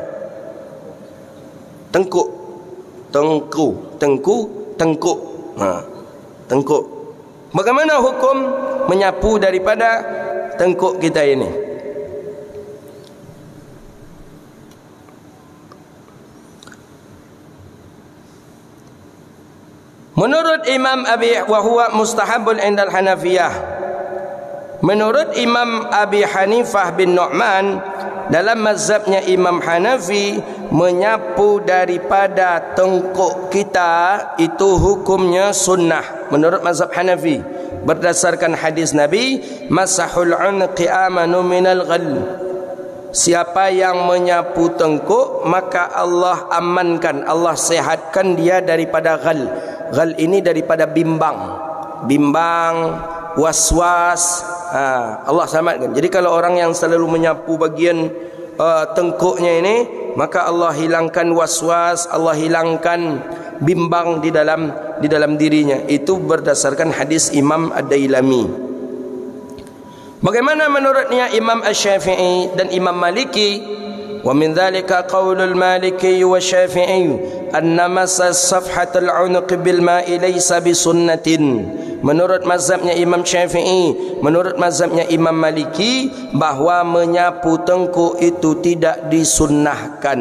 S1: Tengkuk. Tengkuk. Tengkuk. Bagaimana hukum menyapu daripada tengkuk kita ini? Menurut Imam Abi, wa huwa mustahabun indal Hanafiyah. Menurut Imam Abi Hanifah bin Nu'man, dalam mazhabnya Imam Hanafi, menyapu daripada tengkuk kita itu hukumnya sunnah. Menurut mazhab Hanafi, berdasarkan hadis Nabi, masahul unqi amanu minal ghal. Siapa yang menyapu tengkuk, maka Allah amankan, Allah sehatkan dia daripada ghal. Ghal ini daripada bimbang, was-was, Allah selamatkan. Jadi kalau orang yang selalu menyapu bagian tengkuknya ini, maka Allah hilangkan was-was, Allah hilangkan bimbang di dalam dirinya. Itu berdasarkan hadis Imam Ad-Dailami. Bagaimana menurutnya Imam Asy-Syafi'i dan Imam Maliki? Wa min dzalika qaulul Maliki wa Syafi'i anna massa safhatul 'unuq bil ma'i laysa bi sunnatin. Menurut mazhabnya Imam Syafi'i, menurut mazhabnya Imam Maliki, bahwa menyapu tengkuk itu tidak disunnahkan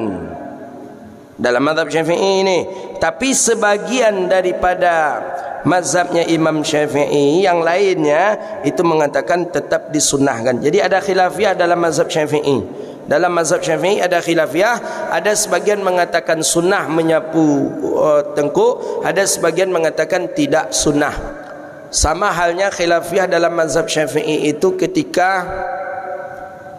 S1: dalam mazhab Syafi'i ini. Tapi sebagian daripada mazhabnya Imam Syafi'i yang lainnya itu mengatakan tetap disunnahkan. Jadi ada khilafiyah dalam mazhab Syafi'i. Dalam mazhab Syafi'i ada khilafiyah. Ada sebagian mengatakan sunnah menyapu tengkuk, ada sebagian mengatakan tidak sunnah. Sama halnya khilafiyah dalam mazhab Syafi'i itu ketika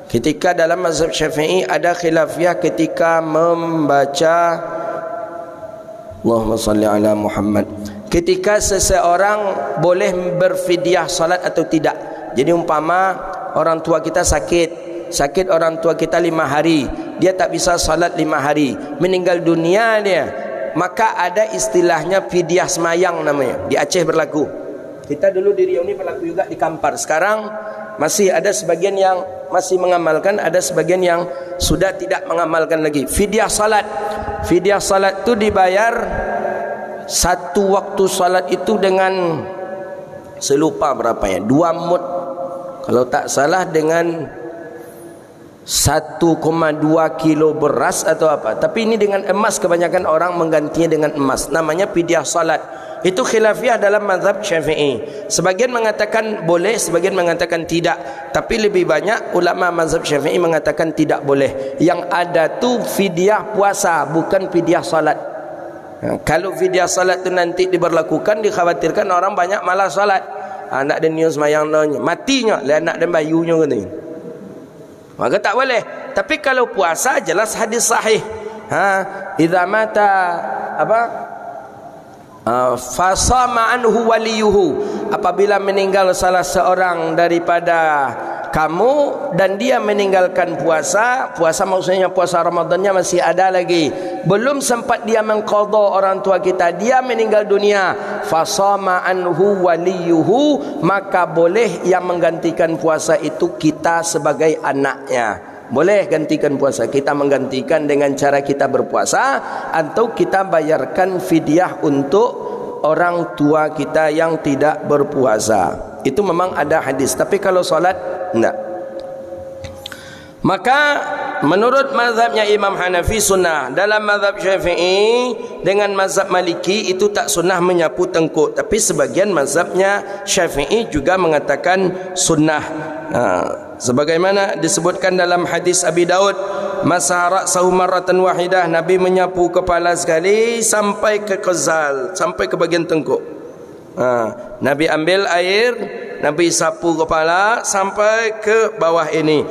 S1: Ketika dalam mazhab Syafi'i ada khilafiyah ketika membaca Allahumma salli ala Muhammad, ketika seseorang boleh berfidyah salat atau tidak. Jadi umpama orang tua kita sakit orang tua kita 5 hari, dia tak bisa salat 5 hari, meninggal dunia dia, maka ada istilahnya fidyah semayang namanya. Di Aceh berlaku. Kita dulu di Riau ini berlaku juga di Kampar. Sekarang masih ada sebagian yang masih mengamalkan, ada sebagian yang sudah tidak mengamalkan lagi. Fidyah salat. Fidyah salat itu dibayar satu waktu salat itu dengan, saya lupa berapa ya, 2 mud kalau tak salah, dengan 1,2 kilo beras atau apa. Tapi ini dengan emas, kebanyakan orang menggantinya dengan emas. Namanya fidyah salat. Itu khilafiyah dalam mazhab Syafi'i. Sebagian mengatakan boleh, sebagian mengatakan tidak. Tapi lebih banyak ulama mazhab Syafi'i mengatakan tidak boleh. Yang ada tu fidyah puasa, bukan fidyah salat. Kalau fidyah salat tu nanti diberlakukan, dikhawatirkan orang banyak malas salat. Anak dan news mayang matinya, le anak dan bayunya katanya. Maka tak boleh. Tapi kalau puasa jelas hadis sahih. Idza mata fasama anhu waliyuhu, apabila meninggal salah seorang daripada kamu dan dia meninggalkan puasa maksudnya puasa Ramadannya masih ada lagi, belum sempat dia mengqadha orang tua kita, dia meninggal dunia, fasama anhu waliyuhu, maka boleh yang menggantikan puasa itu kita sebagai anaknya. Boleh gantikan puasa, kita menggantikan dengan cara kita berpuasa atau kita bayarkan fidyah untuk orang tua kita yang tidak berpuasa. Itu memang ada hadis. Tapi kalau solat, enggak. Maka menurut mazhabnya Imam Hanafi sunnah. Dalam mazhab Syafi'i dengan mazhab Maliki itu tak sunnah menyapu tengkuk. Tapi sebagian mazhabnya Syafi'i juga mengatakan sunnah. Sebagaimana disebutkan dalam hadis Abi Daud, masaha ra'sahu marratan wahidah, Nabi menyapu kepala sekali sampai ke kezal, sampai ke bagian tengkuk. Nabi ambil air, Nabi sapu kepala sampai ke bawah ini.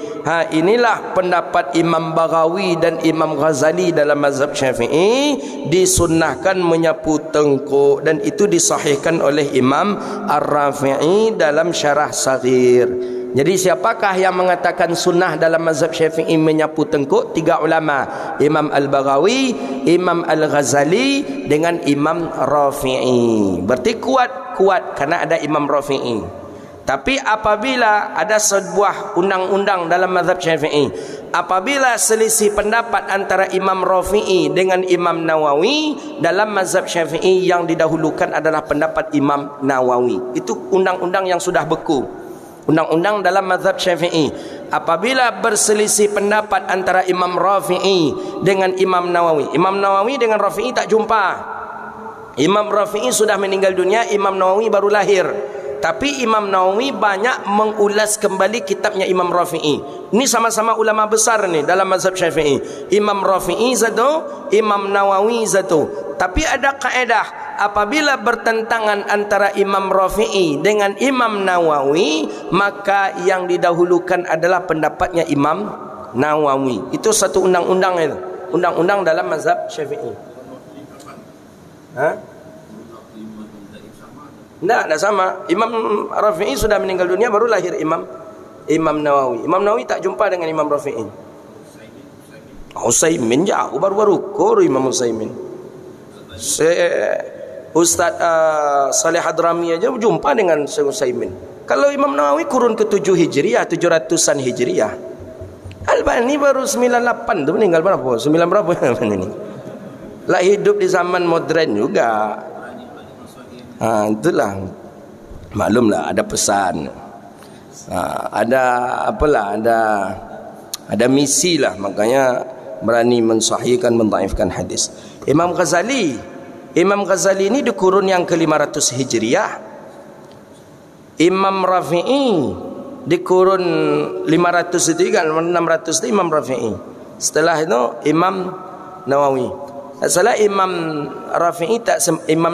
S1: Inilah pendapat Imam Baghawi dan Imam Ghazali dalam mazhab Syafi'i, disunnahkan menyapu tengkuk, dan itu disahihkan oleh Imam Ar-Rafi'i dalam Syarah Saghir. Jadi siapakah yang mengatakan sunnah dalam mazhab Syafi'i menyapu tengkuk? 3 ulama, Imam Al-Baghawi, Imam Al-Ghazali dengan Imam Rafi'i. Berarti kuat karena ada Imam Rafi'i. Tapi apabila ada sebuah undang-undang dalam mazhab Syafi'i, apabila selisih pendapat antara Imam Rafi'i dengan Imam Nawawi, dalam mazhab Syafi'i yang didahulukan adalah pendapat Imam Nawawi. Itu undang-undang yang sudah beku. Undang-undang dalam mazhab Syafi'i, apabila berselisih pendapat antara Imam Rafi'i dengan Imam Nawawi, Imam Nawawi dengan Rafi'i tak jumpa. Imam Rafi'i sudah meninggal dunia, Imam Nawawi baru lahir. Tapi Imam Nawawi banyak mengulas kembali kitabnya Imam Rafi'i. Ini sama-sama ulama besar ni dalam mazhab Syafi'i. Imam Rafi'i satu, Imam Nawawi satu. Tapi ada kaedah, apabila bertentangan antara Imam Rafi'i dengan Imam Nawawi, maka yang didahulukan adalah pendapatnya Imam Nawawi. Itu satu undang-undang itu. Undang-undang dalam mazhab Syafi'i. Tak sama. Imam Rafi'i sudah meninggal dunia, baru lahir Imam Nawawi. Imam Nawawi tak jumpa dengan Imam Rafi'i. Utsaimin jauh baru-baru kor Imam Utsaimin. Ustaz Saleh Hadrami aja jumpa dengan Syekh Utsaimin. Kalau Imam Nawawi kurun ke-7 Hijriah, 700-an Hijriah. Albani baru 98 tu meninggal berapa? 9 berapa ini? Lah hidup di zaman modern juga. Itulah. Maklumlah ada pesan. Ada apalah, ada misi lah, makanya berani mensahihkan, mendhaifkan hadis. Imam Ghazali ini di kurun yang ke-500 Hijriah. Imam Rafi'i di kurun 500 itu kan, 600 itu Imam Rafi'i. Setelah itu Imam Nawawi. Salah Imam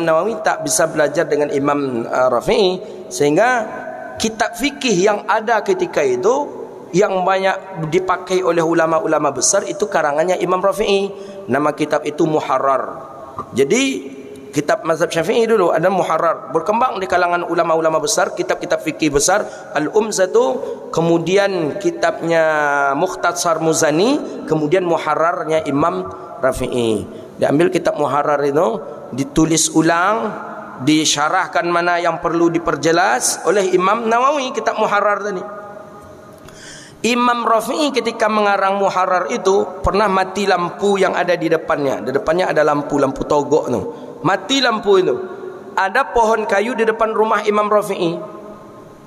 S1: Nawawi tak bisa belajar dengan Imam Rafi'i, sehingga kitab fikih yang ada ketika itu yang banyak dipakai oleh ulama-ulama besar itu karangannya Imam Rafi'i. Nama kitab itu Muharrar. Jadi kitab mazhab Syafi'i dulu ada Muharrar, berkembang di kalangan ulama-ulama besar, kitab-kitab fikih besar. Al-Umzatu, kemudian kitabnya Mukhtasar Muzani, kemudian Muharrarnya Imam Rafi'i. Diambil kitab Muharrar itu, ditulis ulang, disyarahkan mana yang perlu diperjelas oleh Imam Nawawi, kitab Muharrar tadi. Imam Rafi'i ketika mengarang Muharrar itu pernah mati lampu yang ada di depannya. Di depannya ada lampu togok tu. Mati lampu itu. Ada pohon kayu di depan rumah Imam Rafi'i.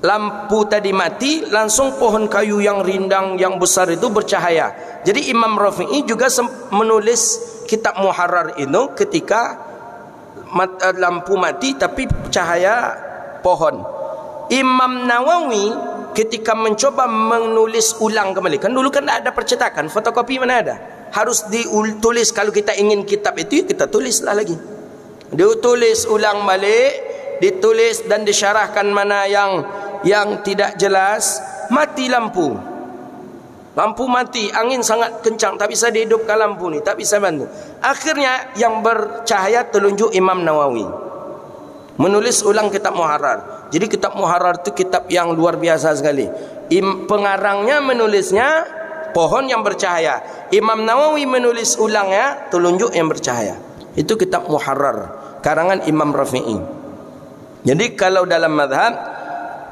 S1: Lampu tadi mati, langsung pohon kayu yang rindang yang besar itu bercahaya. Jadi Imam Rafi'i juga menulis kitab Muharrar itu ketika lampu mati tapi cahaya pohon. Imam Nawawi ketika mencoba menulis ulang kembali, kan dulu kan tak ada percetakan, fotokopi mana ada, harus ditulis. Kalau kita ingin kitab itu, kita tulislah lagi, ditulis ulang balik, ditulis dan disyarahkan mana yang tidak jelas. Mati lampu mati, angin sangat kencang, tak bisa dihidupkan lampu ni, tak bisa bantu. Akhirnya yang bercahaya telunjuk Imam Nawawi menulis ulang kitab Muharrar. Jadi kitab Muharrar itu kitab yang luar biasa sekali. Pengarangnya menulisnya pohon yang bercahaya, Imam Nawawi menulis ulangnya telunjuk yang bercahaya. Itu kitab Muharrar karangan Imam Rafi'i. Jadi kalau dalam mazhab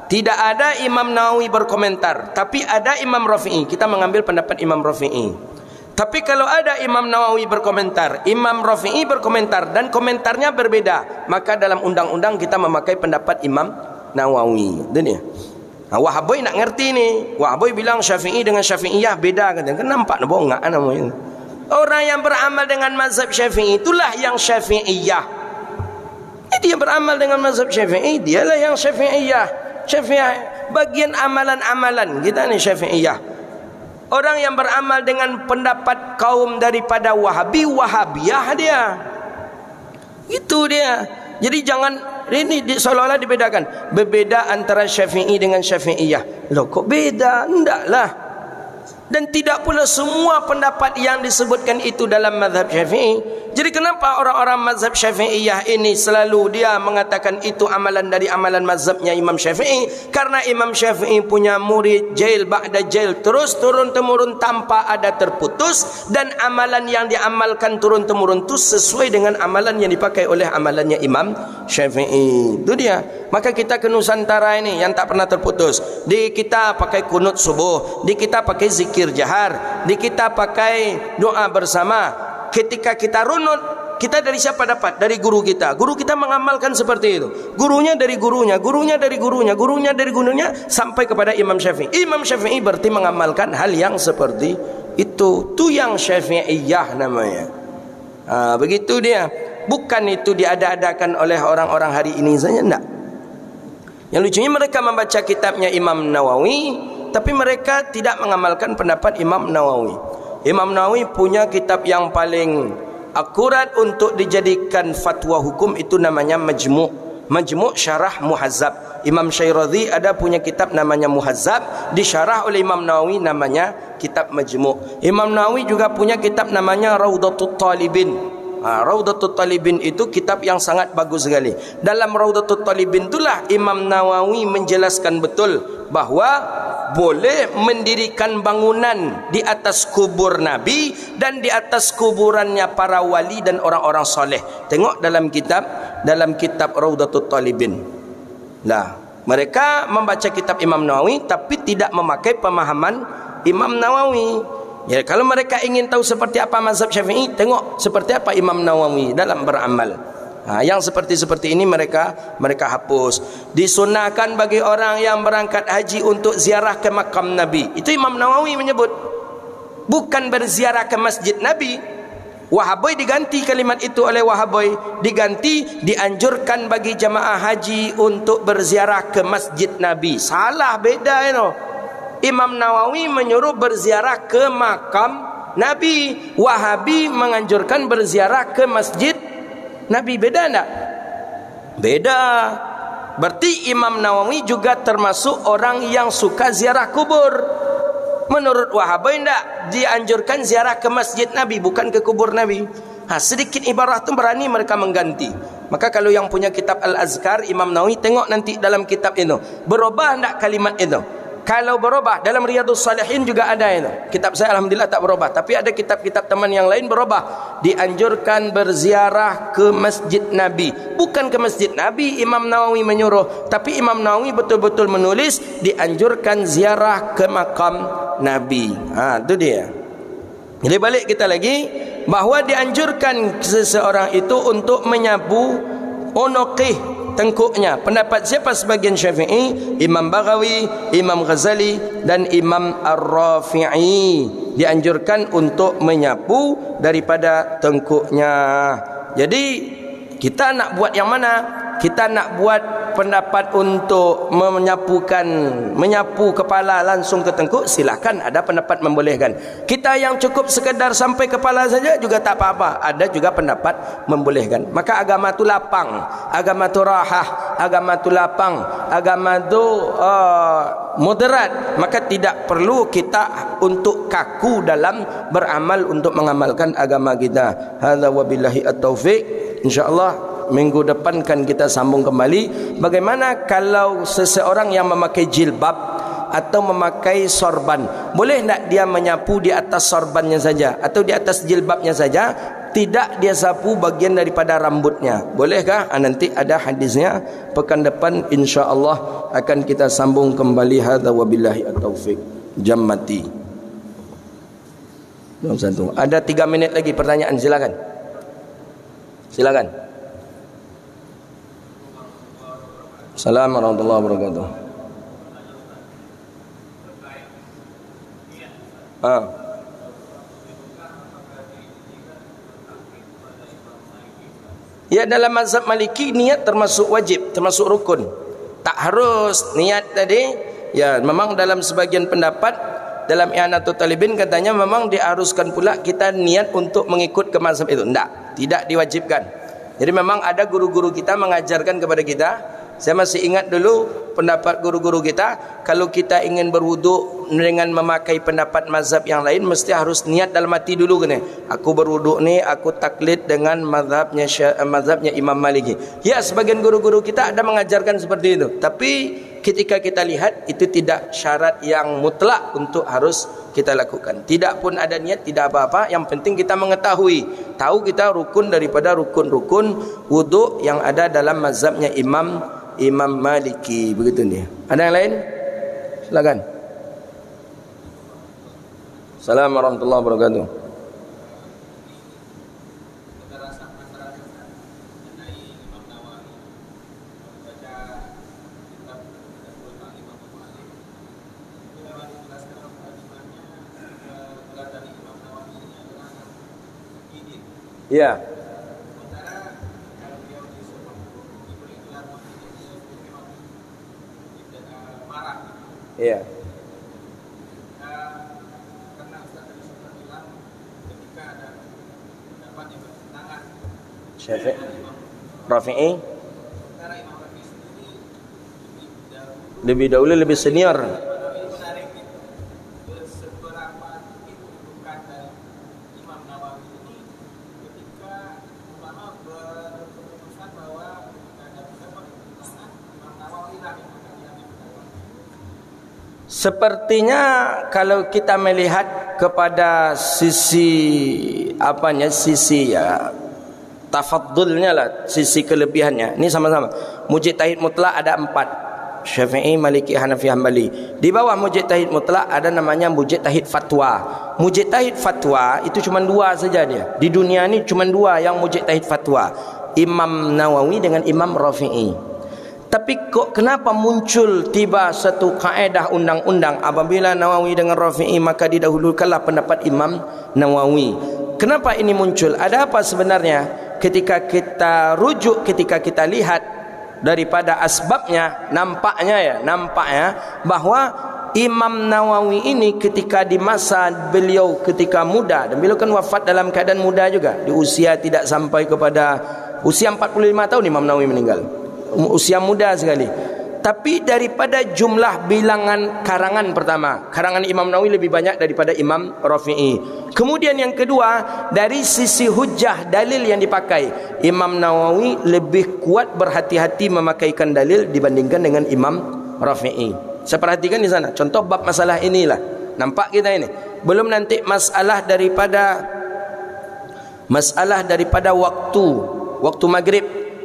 S1: tidak ada Imam Nawawi berkomentar, tapi ada Imam Rafi'i, kita mengambil pendapat Imam Rafi'i. Tapi kalau ada Imam Nawawi berkomentar, Imam Rafi'i berkomentar dan komentarnya berbeda, maka dalam undang-undang kita memakai pendapat Imam Nawawi. Dunia. Wahabi nak ngerti ni. Wahabi bilang Syafi'i dengan Syafi'iyah beda, kan nampak nak bohong namanya. Orang yang beramal dengan mazhab Syafi'i itulah yang Syafi'iyah. Dia beramal dengan mazhab Syafi'i, dialah yang Syafi'iyah. Syafi'iyah bagian amalan-amalan kita ni Syafi'iyah. Orang yang beramal dengan pendapat kaum daripada Wahabi, Wahabiyah dia. Itu dia. Jadi jangan ini seolah-olah dibedakan. Berbeda antara Syafi'i dengan Syafi'iyah. Loh kok beda? Endaklah. Dan tidak pula semua pendapat yang disebutkan itu dalam mazhab Syafi'i. Jadi kenapa orang-orang mazhab Syafi'iyah ini selalu dia mengatakan itu amalan dari amalan mazhabnya Imam Syafi'i? Karena Imam Syafi'i punya murid jail ba'da jail, terus turun-temurun tanpa ada terputus, dan amalan yang diamalkan turun-temurun itu sesuai dengan amalan yang dipakai oleh amalannya Imam Syafi'i. Itu dia. Maka kita ke Nusantara ini yang tak pernah terputus. Di kita pakai kunut subuh, di kita pakai zikir jahar, di kita pakai doa bersama. Ketika kita runut, kita dari siapa dapat? Dari guru kita. Guru kita mengamalkan seperti itu. Gurunya dari gurunya, gurunya dari gurunya, gurunya dari gurunya, sampai kepada Imam Syafi'i. Imam Syafi'i berarti mengamalkan hal yang seperti itu. Itu yang Syafi'iyah namanya. Begitu dia. Bukan itu diada-adakan oleh orang-orang hari ini saja, enggak. Yang lucunya mereka membaca kitabnya Imam Nawawi, tapi mereka tidak mengamalkan pendapat Imam Nawawi. Imam Nawawi punya kitab yang paling akurat untuk dijadikan fatwa hukum, itu namanya Majmu' Syarah Muhazzab. Imam Syairazi ada punya kitab namanya Muhazzab, disyarah oleh Imam Nawawi namanya kitab Majmu'. Imam Nawawi juga punya kitab namanya Raudatul Talibin. Raudatul Talibin itu kitab yang sangat bagus sekali. Dalam Raudatul Talibin itulah Imam Nawawi menjelaskan betul bahawa boleh mendirikan bangunan di atas kubur Nabi dan di atas kuburannya para wali dan orang-orang soleh. Tengok dalam kitab Raudatul Talibin. Nah, mereka membaca kitab Imam Nawawi tapi tidak memakai pemahaman Imam Nawawi. Ya, kalau mereka ingin tahu seperti apa mazhab Syafi'i, tengok seperti apa Imam Nawawi dalam beramal. Yang seperti ini mereka hapus. Disunahkan bagi orang yang berangkat haji untuk ziarah ke makam Nabi. Itu Imam Nawawi menyebut, bukan berziarah ke masjid Nabi. Wahabi diganti kalimat itu oleh Wahabi, diganti dianjurkan bagi jamaah haji untuk berziarah ke masjid Nabi. Salah, beda itu. Imam Nawawi menyuruh berziarah ke makam Nabi. Wahabi menganjurkan berziarah ke masjid Nabi. Beda enggak? Beda. Berarti Imam Nawawi juga termasuk orang yang suka ziarah kubur. Menurut Wahabi tidak dianjurkan ziarah ke masjid Nabi, bukan ke kubur Nabi. Sedikit ibarah tu berani mereka mengganti. Maka kalau yang punya kitab Al-Azkar Imam Nawawi, tengok nanti dalam kitab itu berubah tak kalimat itu. Kalau berubah, dalam Riyadhus Shalihin juga ada itu. Kitab saya alhamdulillah tak berubah, tapi ada kitab-kitab teman yang lain berubah. Dianjurkan berziarah ke masjid Nabi, bukan ke masjid Nabi Imam Nawawi menyuruh, tapi Imam Nawawi betul-betul menulis dianjurkan ziarah ke makam Nabi. Itu dia. Jadi balik kita lagi, bahawa dianjurkan seseorang itu untuk menyapu unuqih, tengkuknya. Pendapat siapa? Sebagian Syafi'i, Imam Baghawi, Imam Ghazali dan Imam Ar-Rafi'i. Dianjurkan untuk menyapu daripada tengkuknya. Jadi kita nak buat yang mana? Kita nak buat pendapat untuk menyapu kepala langsung ke tengkuk, silakan, ada pendapat membolehkan. Kita yang cukup sekedar sampai kepala saja juga tak apa-apa, ada juga pendapat membolehkan. Maka agama tu lapang, agama tu rahah, agama tu lapang, agama tu moderat. Maka tidak perlu kita untuk kaku dalam beramal untuk mengamalkan agama kita. Hadza wabillahi at-taufiq. InsyaAllah minggu depan kan kita sambung kembali bagaimana kalau seseorang yang memakai jilbab atau memakai sorban, boleh tak dia menyapu di atas sorbannya saja atau di atas jilbabnya saja, tidak dia sapu bagian daripada rambutnya, bolehkah? Nanti ada hadisnya, pekan depan insya-Allah akan kita sambung kembali. Hadza wabillahi at-taufiq. Jam mati. Ada 3 minit lagi pertanyaan, silakan. Silakan. Assalamualaikum warahmatullahi wabarakatuh. Ya, dalam mazhab Maliki niat termasuk wajib, termasuk rukun. Tak harus niat tadi. Ya, memang dalam sebagian pendapat dalam I'anatul Talibin katanya memang diharuskan pula kita niat untuk mengikut ke mazhab itu. Tidak diwajibkan. Jadi memang ada guru-guru kita mengajarkan kepada kita. Saya masih ingat dulu pendapat guru-guru kita, kalau kita ingin berwuduk dengan memakai pendapat mazhab yang lain, mesti harus niat dalam hati dulu kena. Aku berwuduk ni, aku taklid dengan mazhabnya Imam Maliki. Ya, sebagian guru-guru kita ada mengajarkan seperti itu. Tapi ketika kita lihat itu tidak syarat yang mutlak untuk harus kita lakukan. Tidak pun ada niat, tidak apa-apa. Yang penting kita mengetahui, tahu kita rukun daripada rukun-rukun wuduk yang ada dalam mazhabnya Imam Maliki. Begitu ni. Ada yang lain? Silakan. Assalamualaikum warahmatullahi wabarakatuh. Ya. Ya. Syafi'i, Rafi'i lebih dahulu, lebih senior. Sepertinya kalau kita melihat kepada sisi sisi tafaddulnya lah, sisi kelebihannya. Ini sama-sama. Mujtahid mutlak ada 4. Syafi'i, Maliki, Hanafi, Hambali. Di bawah mujtahid mutlak ada namanya mujtahid fatwa. Mujtahid fatwa itu cuma 2 saja dia. Di dunia ini cuma 2 yang mujtahid fatwa. Imam Nawawi dengan Imam Rafi'i. Tapi kenapa muncul tiba satu kaedah undang-undang apabila Nawawi dengan Rafi'i maka didahulukanlah pendapat Imam Nawawi. Kenapa ini muncul? Ada apa sebenarnya? Ketika kita rujuk, ketika kita lihat daripada asbabnya, nampaknya bahwa Imam Nawawi ini ketika di masa beliau ketika muda, dan beliau kan wafat dalam keadaan muda juga, di usia tidak sampai kepada usia 45 tahun Imam Nawawi meninggal. Usia muda sekali. Tapi daripada jumlah bilangan karangan pertama, karangan Imam Nawawi lebih banyak daripada Imam Rafi'i. Kemudian yang kedua, dari sisi hujjah dalil yang dipakai, Imam Nawawi lebih kuat berhati-hati memakaikan dalil dibandingkan dengan Imam Rafi'i. Saya perhatikan di sana. Contoh bab masalah inilah. Nampak kita ini. Belum nanti masalah daripada waktu maghrib.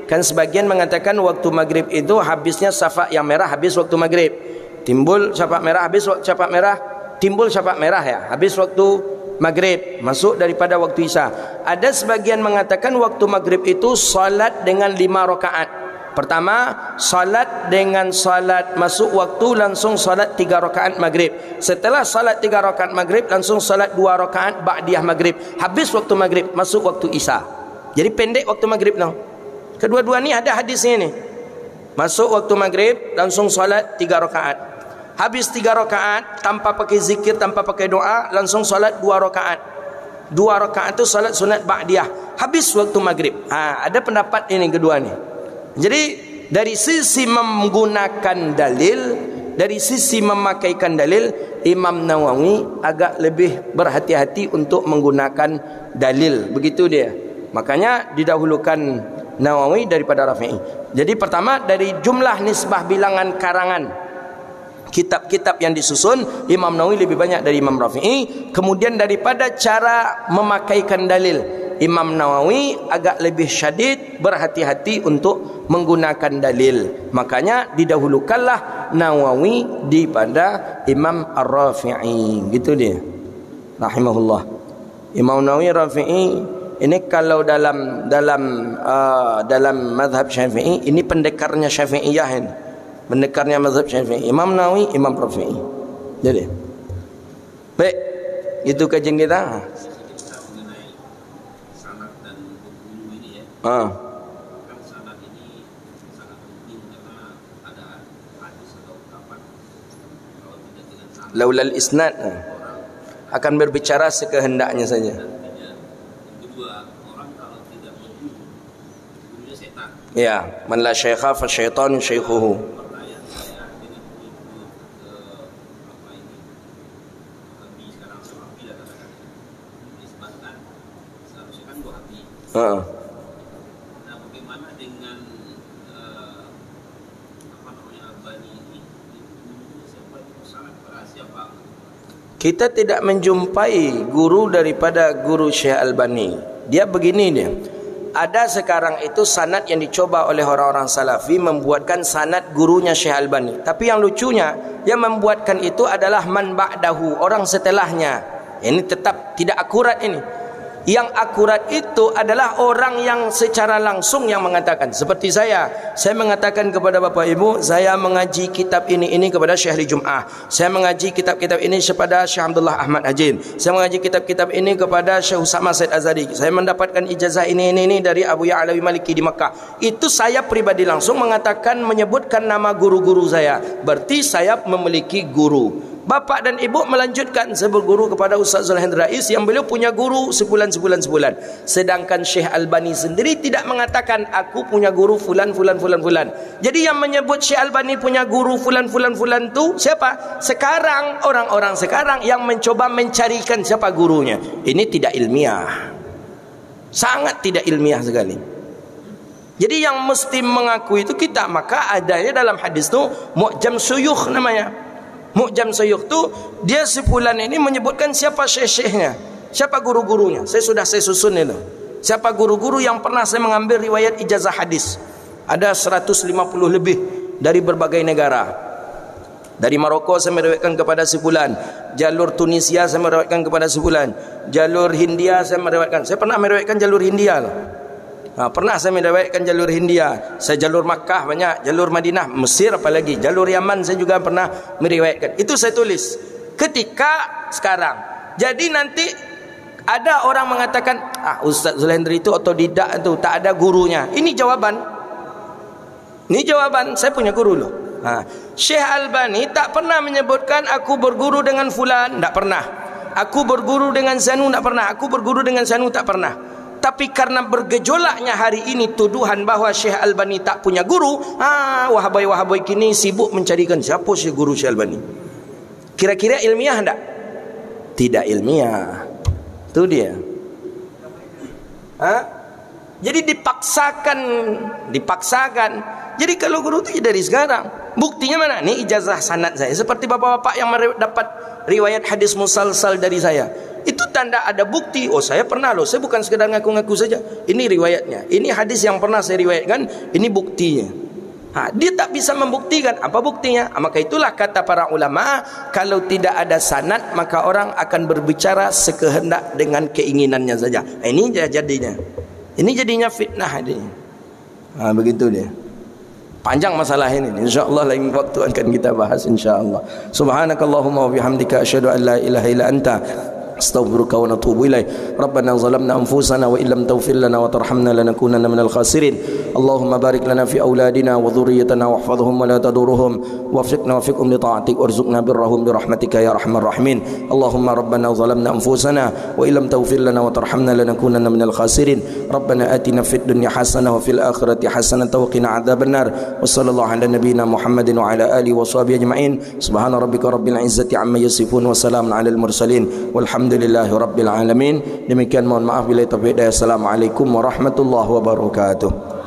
S1: Kan sebagian mengatakan waktu maghrib itu habisnya syafaq yang merah, habis waktu maghrib. Timbul syafaq merah, habis syafaq merah, timbul syafaq merah ya, habis waktu maghrib, masuk daripada waktu isya. Ada sebagian mengatakan waktu maghrib itu salat dengan 5 rakaat. Pertama, salat dengan salat masuk waktu langsung salat 3 rakaat maghrib. Setelah salat 3 rakaat maghrib langsung salat 2 rakaat ba'diyah maghrib. Habis waktu maghrib masuk waktu isya. Jadi pendek waktu maghrib tu. Kedua-dua ni ada hadisnya ni. Masuk waktu maghrib langsung salat 3 rakaat. Habis 3 rakaat tanpa pakai zikir, tanpa pakai doa, langsung salat 2 rakaat. 2 rakaat tu salat sunat ba'diyah. Habis waktu maghrib. Ada pendapat ini kedua ni. Jadi dari sisi menggunakan dalil, dari sisi memakaikan dalil, Imam Nawawi agak lebih berhati-hati untuk menggunakan dalil. Begitu dia. Makanya didahulukan Nawawi daripada Rafi'i. Jadi pertama, dari jumlah nisbah bilangan karangan kitab-kitab yang disusun, Imam Nawawi lebih banyak dari Imam Rafi'i. Kemudian daripada cara memakaikan dalil, Imam Nawawi agak lebih syadid, berhati-hati untuk menggunakan dalil. Makanya didahulukanlah Nawawi daripada Imam Ar-Rafi'i. Gitu dia, rahimahullah. Imam Nawawi, Rafi'i ini kalau dalam mazhab Syafi'i, ini pendekarnya Syafi'iyah ini. Pendekarnya mazhab Syafi'i. Imam Nawawi, Imam Rafi'i. Jadi baik, itu kajian kita. Laulal isnad akan berbicara sekehendaknya saja. Ya, man la syaikha fa syaitanu syaikhuhu.
S2: Bagaimana dengan Albani ini? Siapa?
S1: Kita tidak menjumpai guru daripada guru Syekh Albani. Dia begini dia. Ada sekarang itu sanad yang dicoba oleh orang-orang salafi membuatkan sanad gurunya Syekh Albani. Tapi yang lucunya, yang membuatkan itu adalah man ba'dahu, orang setelahnya. Ini tetap tidak akurat ini. Yang akurat itu adalah orang yang secara langsung yang mengatakan. Seperti saya mengatakan kepada Bapak Ibu, saya mengaji kitab ini kepada Syekh Jum'ah. Saya mengaji kitab-kitab ini kepada Syekh Abdullah Ahmad Hajin. Saya mengaji kitab-kitab ini kepada Syekh Usama Said Azadi. Saya mendapatkan ijazah ini dari Abu Ya'lawi Maliki di Makkah. Itu saya pribadi langsung mengatakan, menyebutkan nama guru-guru saya. Berarti saya memiliki guru. Bapak dan ibu melanjutkan, saya berguru kepada Ustaz Zulhan Rais yang beliau punya guru sebulan. Sedangkan Syekh Albani sendiri tidak mengatakan aku punya guru fulan. Jadi yang menyebut Syekh Albani punya guru fulan tu siapa? Sekarang orang-orang sekarang yang mencoba mencarikan siapa gurunya. Ini tidak ilmiah. Sangat tidak ilmiah sekali. Jadi yang mesti mengaku itu kita. Maka adanya dalam hadis tu Mu'jam Syuyukh namanya. Mu'jam Syuyukh tu dia sebulan ini menyebutkan siapa syekh-syekhnya, siapa guru-gurunya. Saya susun itu. Siapa guru-guru yang pernah saya mengambil riwayat ijazah hadis. Ada 150 lebih dari berbagai negara. Dari Maroko saya meriwayatkan kepada sebulan. Jalur Tunisia saya meriwayatkan kepada sebulan. Jalur Hindia saya meriwayatkan. Saya pernah meriwayatkan jalur Hindia loh. Pernah saya meriwayatkan jalur Hindia. Saya jalur Makkah banyak, jalur Madinah, Mesir apalagi, jalur Yaman saya juga pernah meriwayatkan. Itu saya tulis ketika sekarang. Jadi nanti ada orang mengatakan, Ustaz Zulhendri itu otodidak itu, tak ada gurunya. Ini jawaban. Saya punya guru loh. Syekh Albani tak pernah menyebutkan aku berguru dengan fulan, tak pernah. Aku berguru dengan Zanu, tak pernah. Aku berguru dengan Zanu, tak pernah.
S3: Tapi karena bergejolaknya hari ini tuduhan bahawa Syekh Albani tak punya guru, wahabai-wahabai kini sibuk mencarikan siapa Syekh guru Syekh Albani. Kira-kira ilmiah tak? Tidak ilmiah. Itu dia. Jadi dipaksakan. Jadi kalau guru itu dari sekarang. Buktinya mana? Ini ijazah sanad saya. Seperti bapak-bapak yang dapat riwayat hadis musalsal dari saya. Itu tanda ada bukti. Oh, saya pernah loh. Saya bukan sekedar ngaku-ngaku saja. Ini riwayatnya. Ini hadis yang pernah saya riwayatkan. Ini buktinya. Dia tak bisa membuktikan. Apa buktinya? Maka itulah kata para ulama, kalau tidak ada sanad maka orang akan berbicara sekehendak dengan keinginannya saja. Ini jadinya. Ini jadinya fitnah ini. Begitu dia. Panjang masalah ini. InsyaAllah lain waktu akan kita bahas insyaAllah. Subhanakallahumma wa bihamdika asyhadu an la ilaha illa anta astaghfiruka wa natubu ilaih. Rabbana zalamna anfusana wa illam taghfir lana wa tarhamna lanakunanna minal khasirin. Allahumma barik lana fi auladina wa dhurriyyatina wahfazhum wa la tadurruhum waffiqna wa fiqhum li ta'atik warzuqna birrahum bi rahmatika ya arhamar rahimin. Allahumma rabbana zalamna anfusana wa illam taghfir lana wa tarhamna lanakunanna minal khasirin. Rabbana atina fid dunya hasanah wa fil akhirati hasanah wa qina adzabannar. Wa sallallahu ala nabiyyina Muhammadin wa ala alihi wa sahbihi ajma'in. Subhana rabbika rabbil izzati amma yasifun wa salamun alal mursalin walhamdulillahi rabbil alamin. Demikian, mohon maaf bila taufiq. Assalamualaikum warahmatullahi wabarakatuh.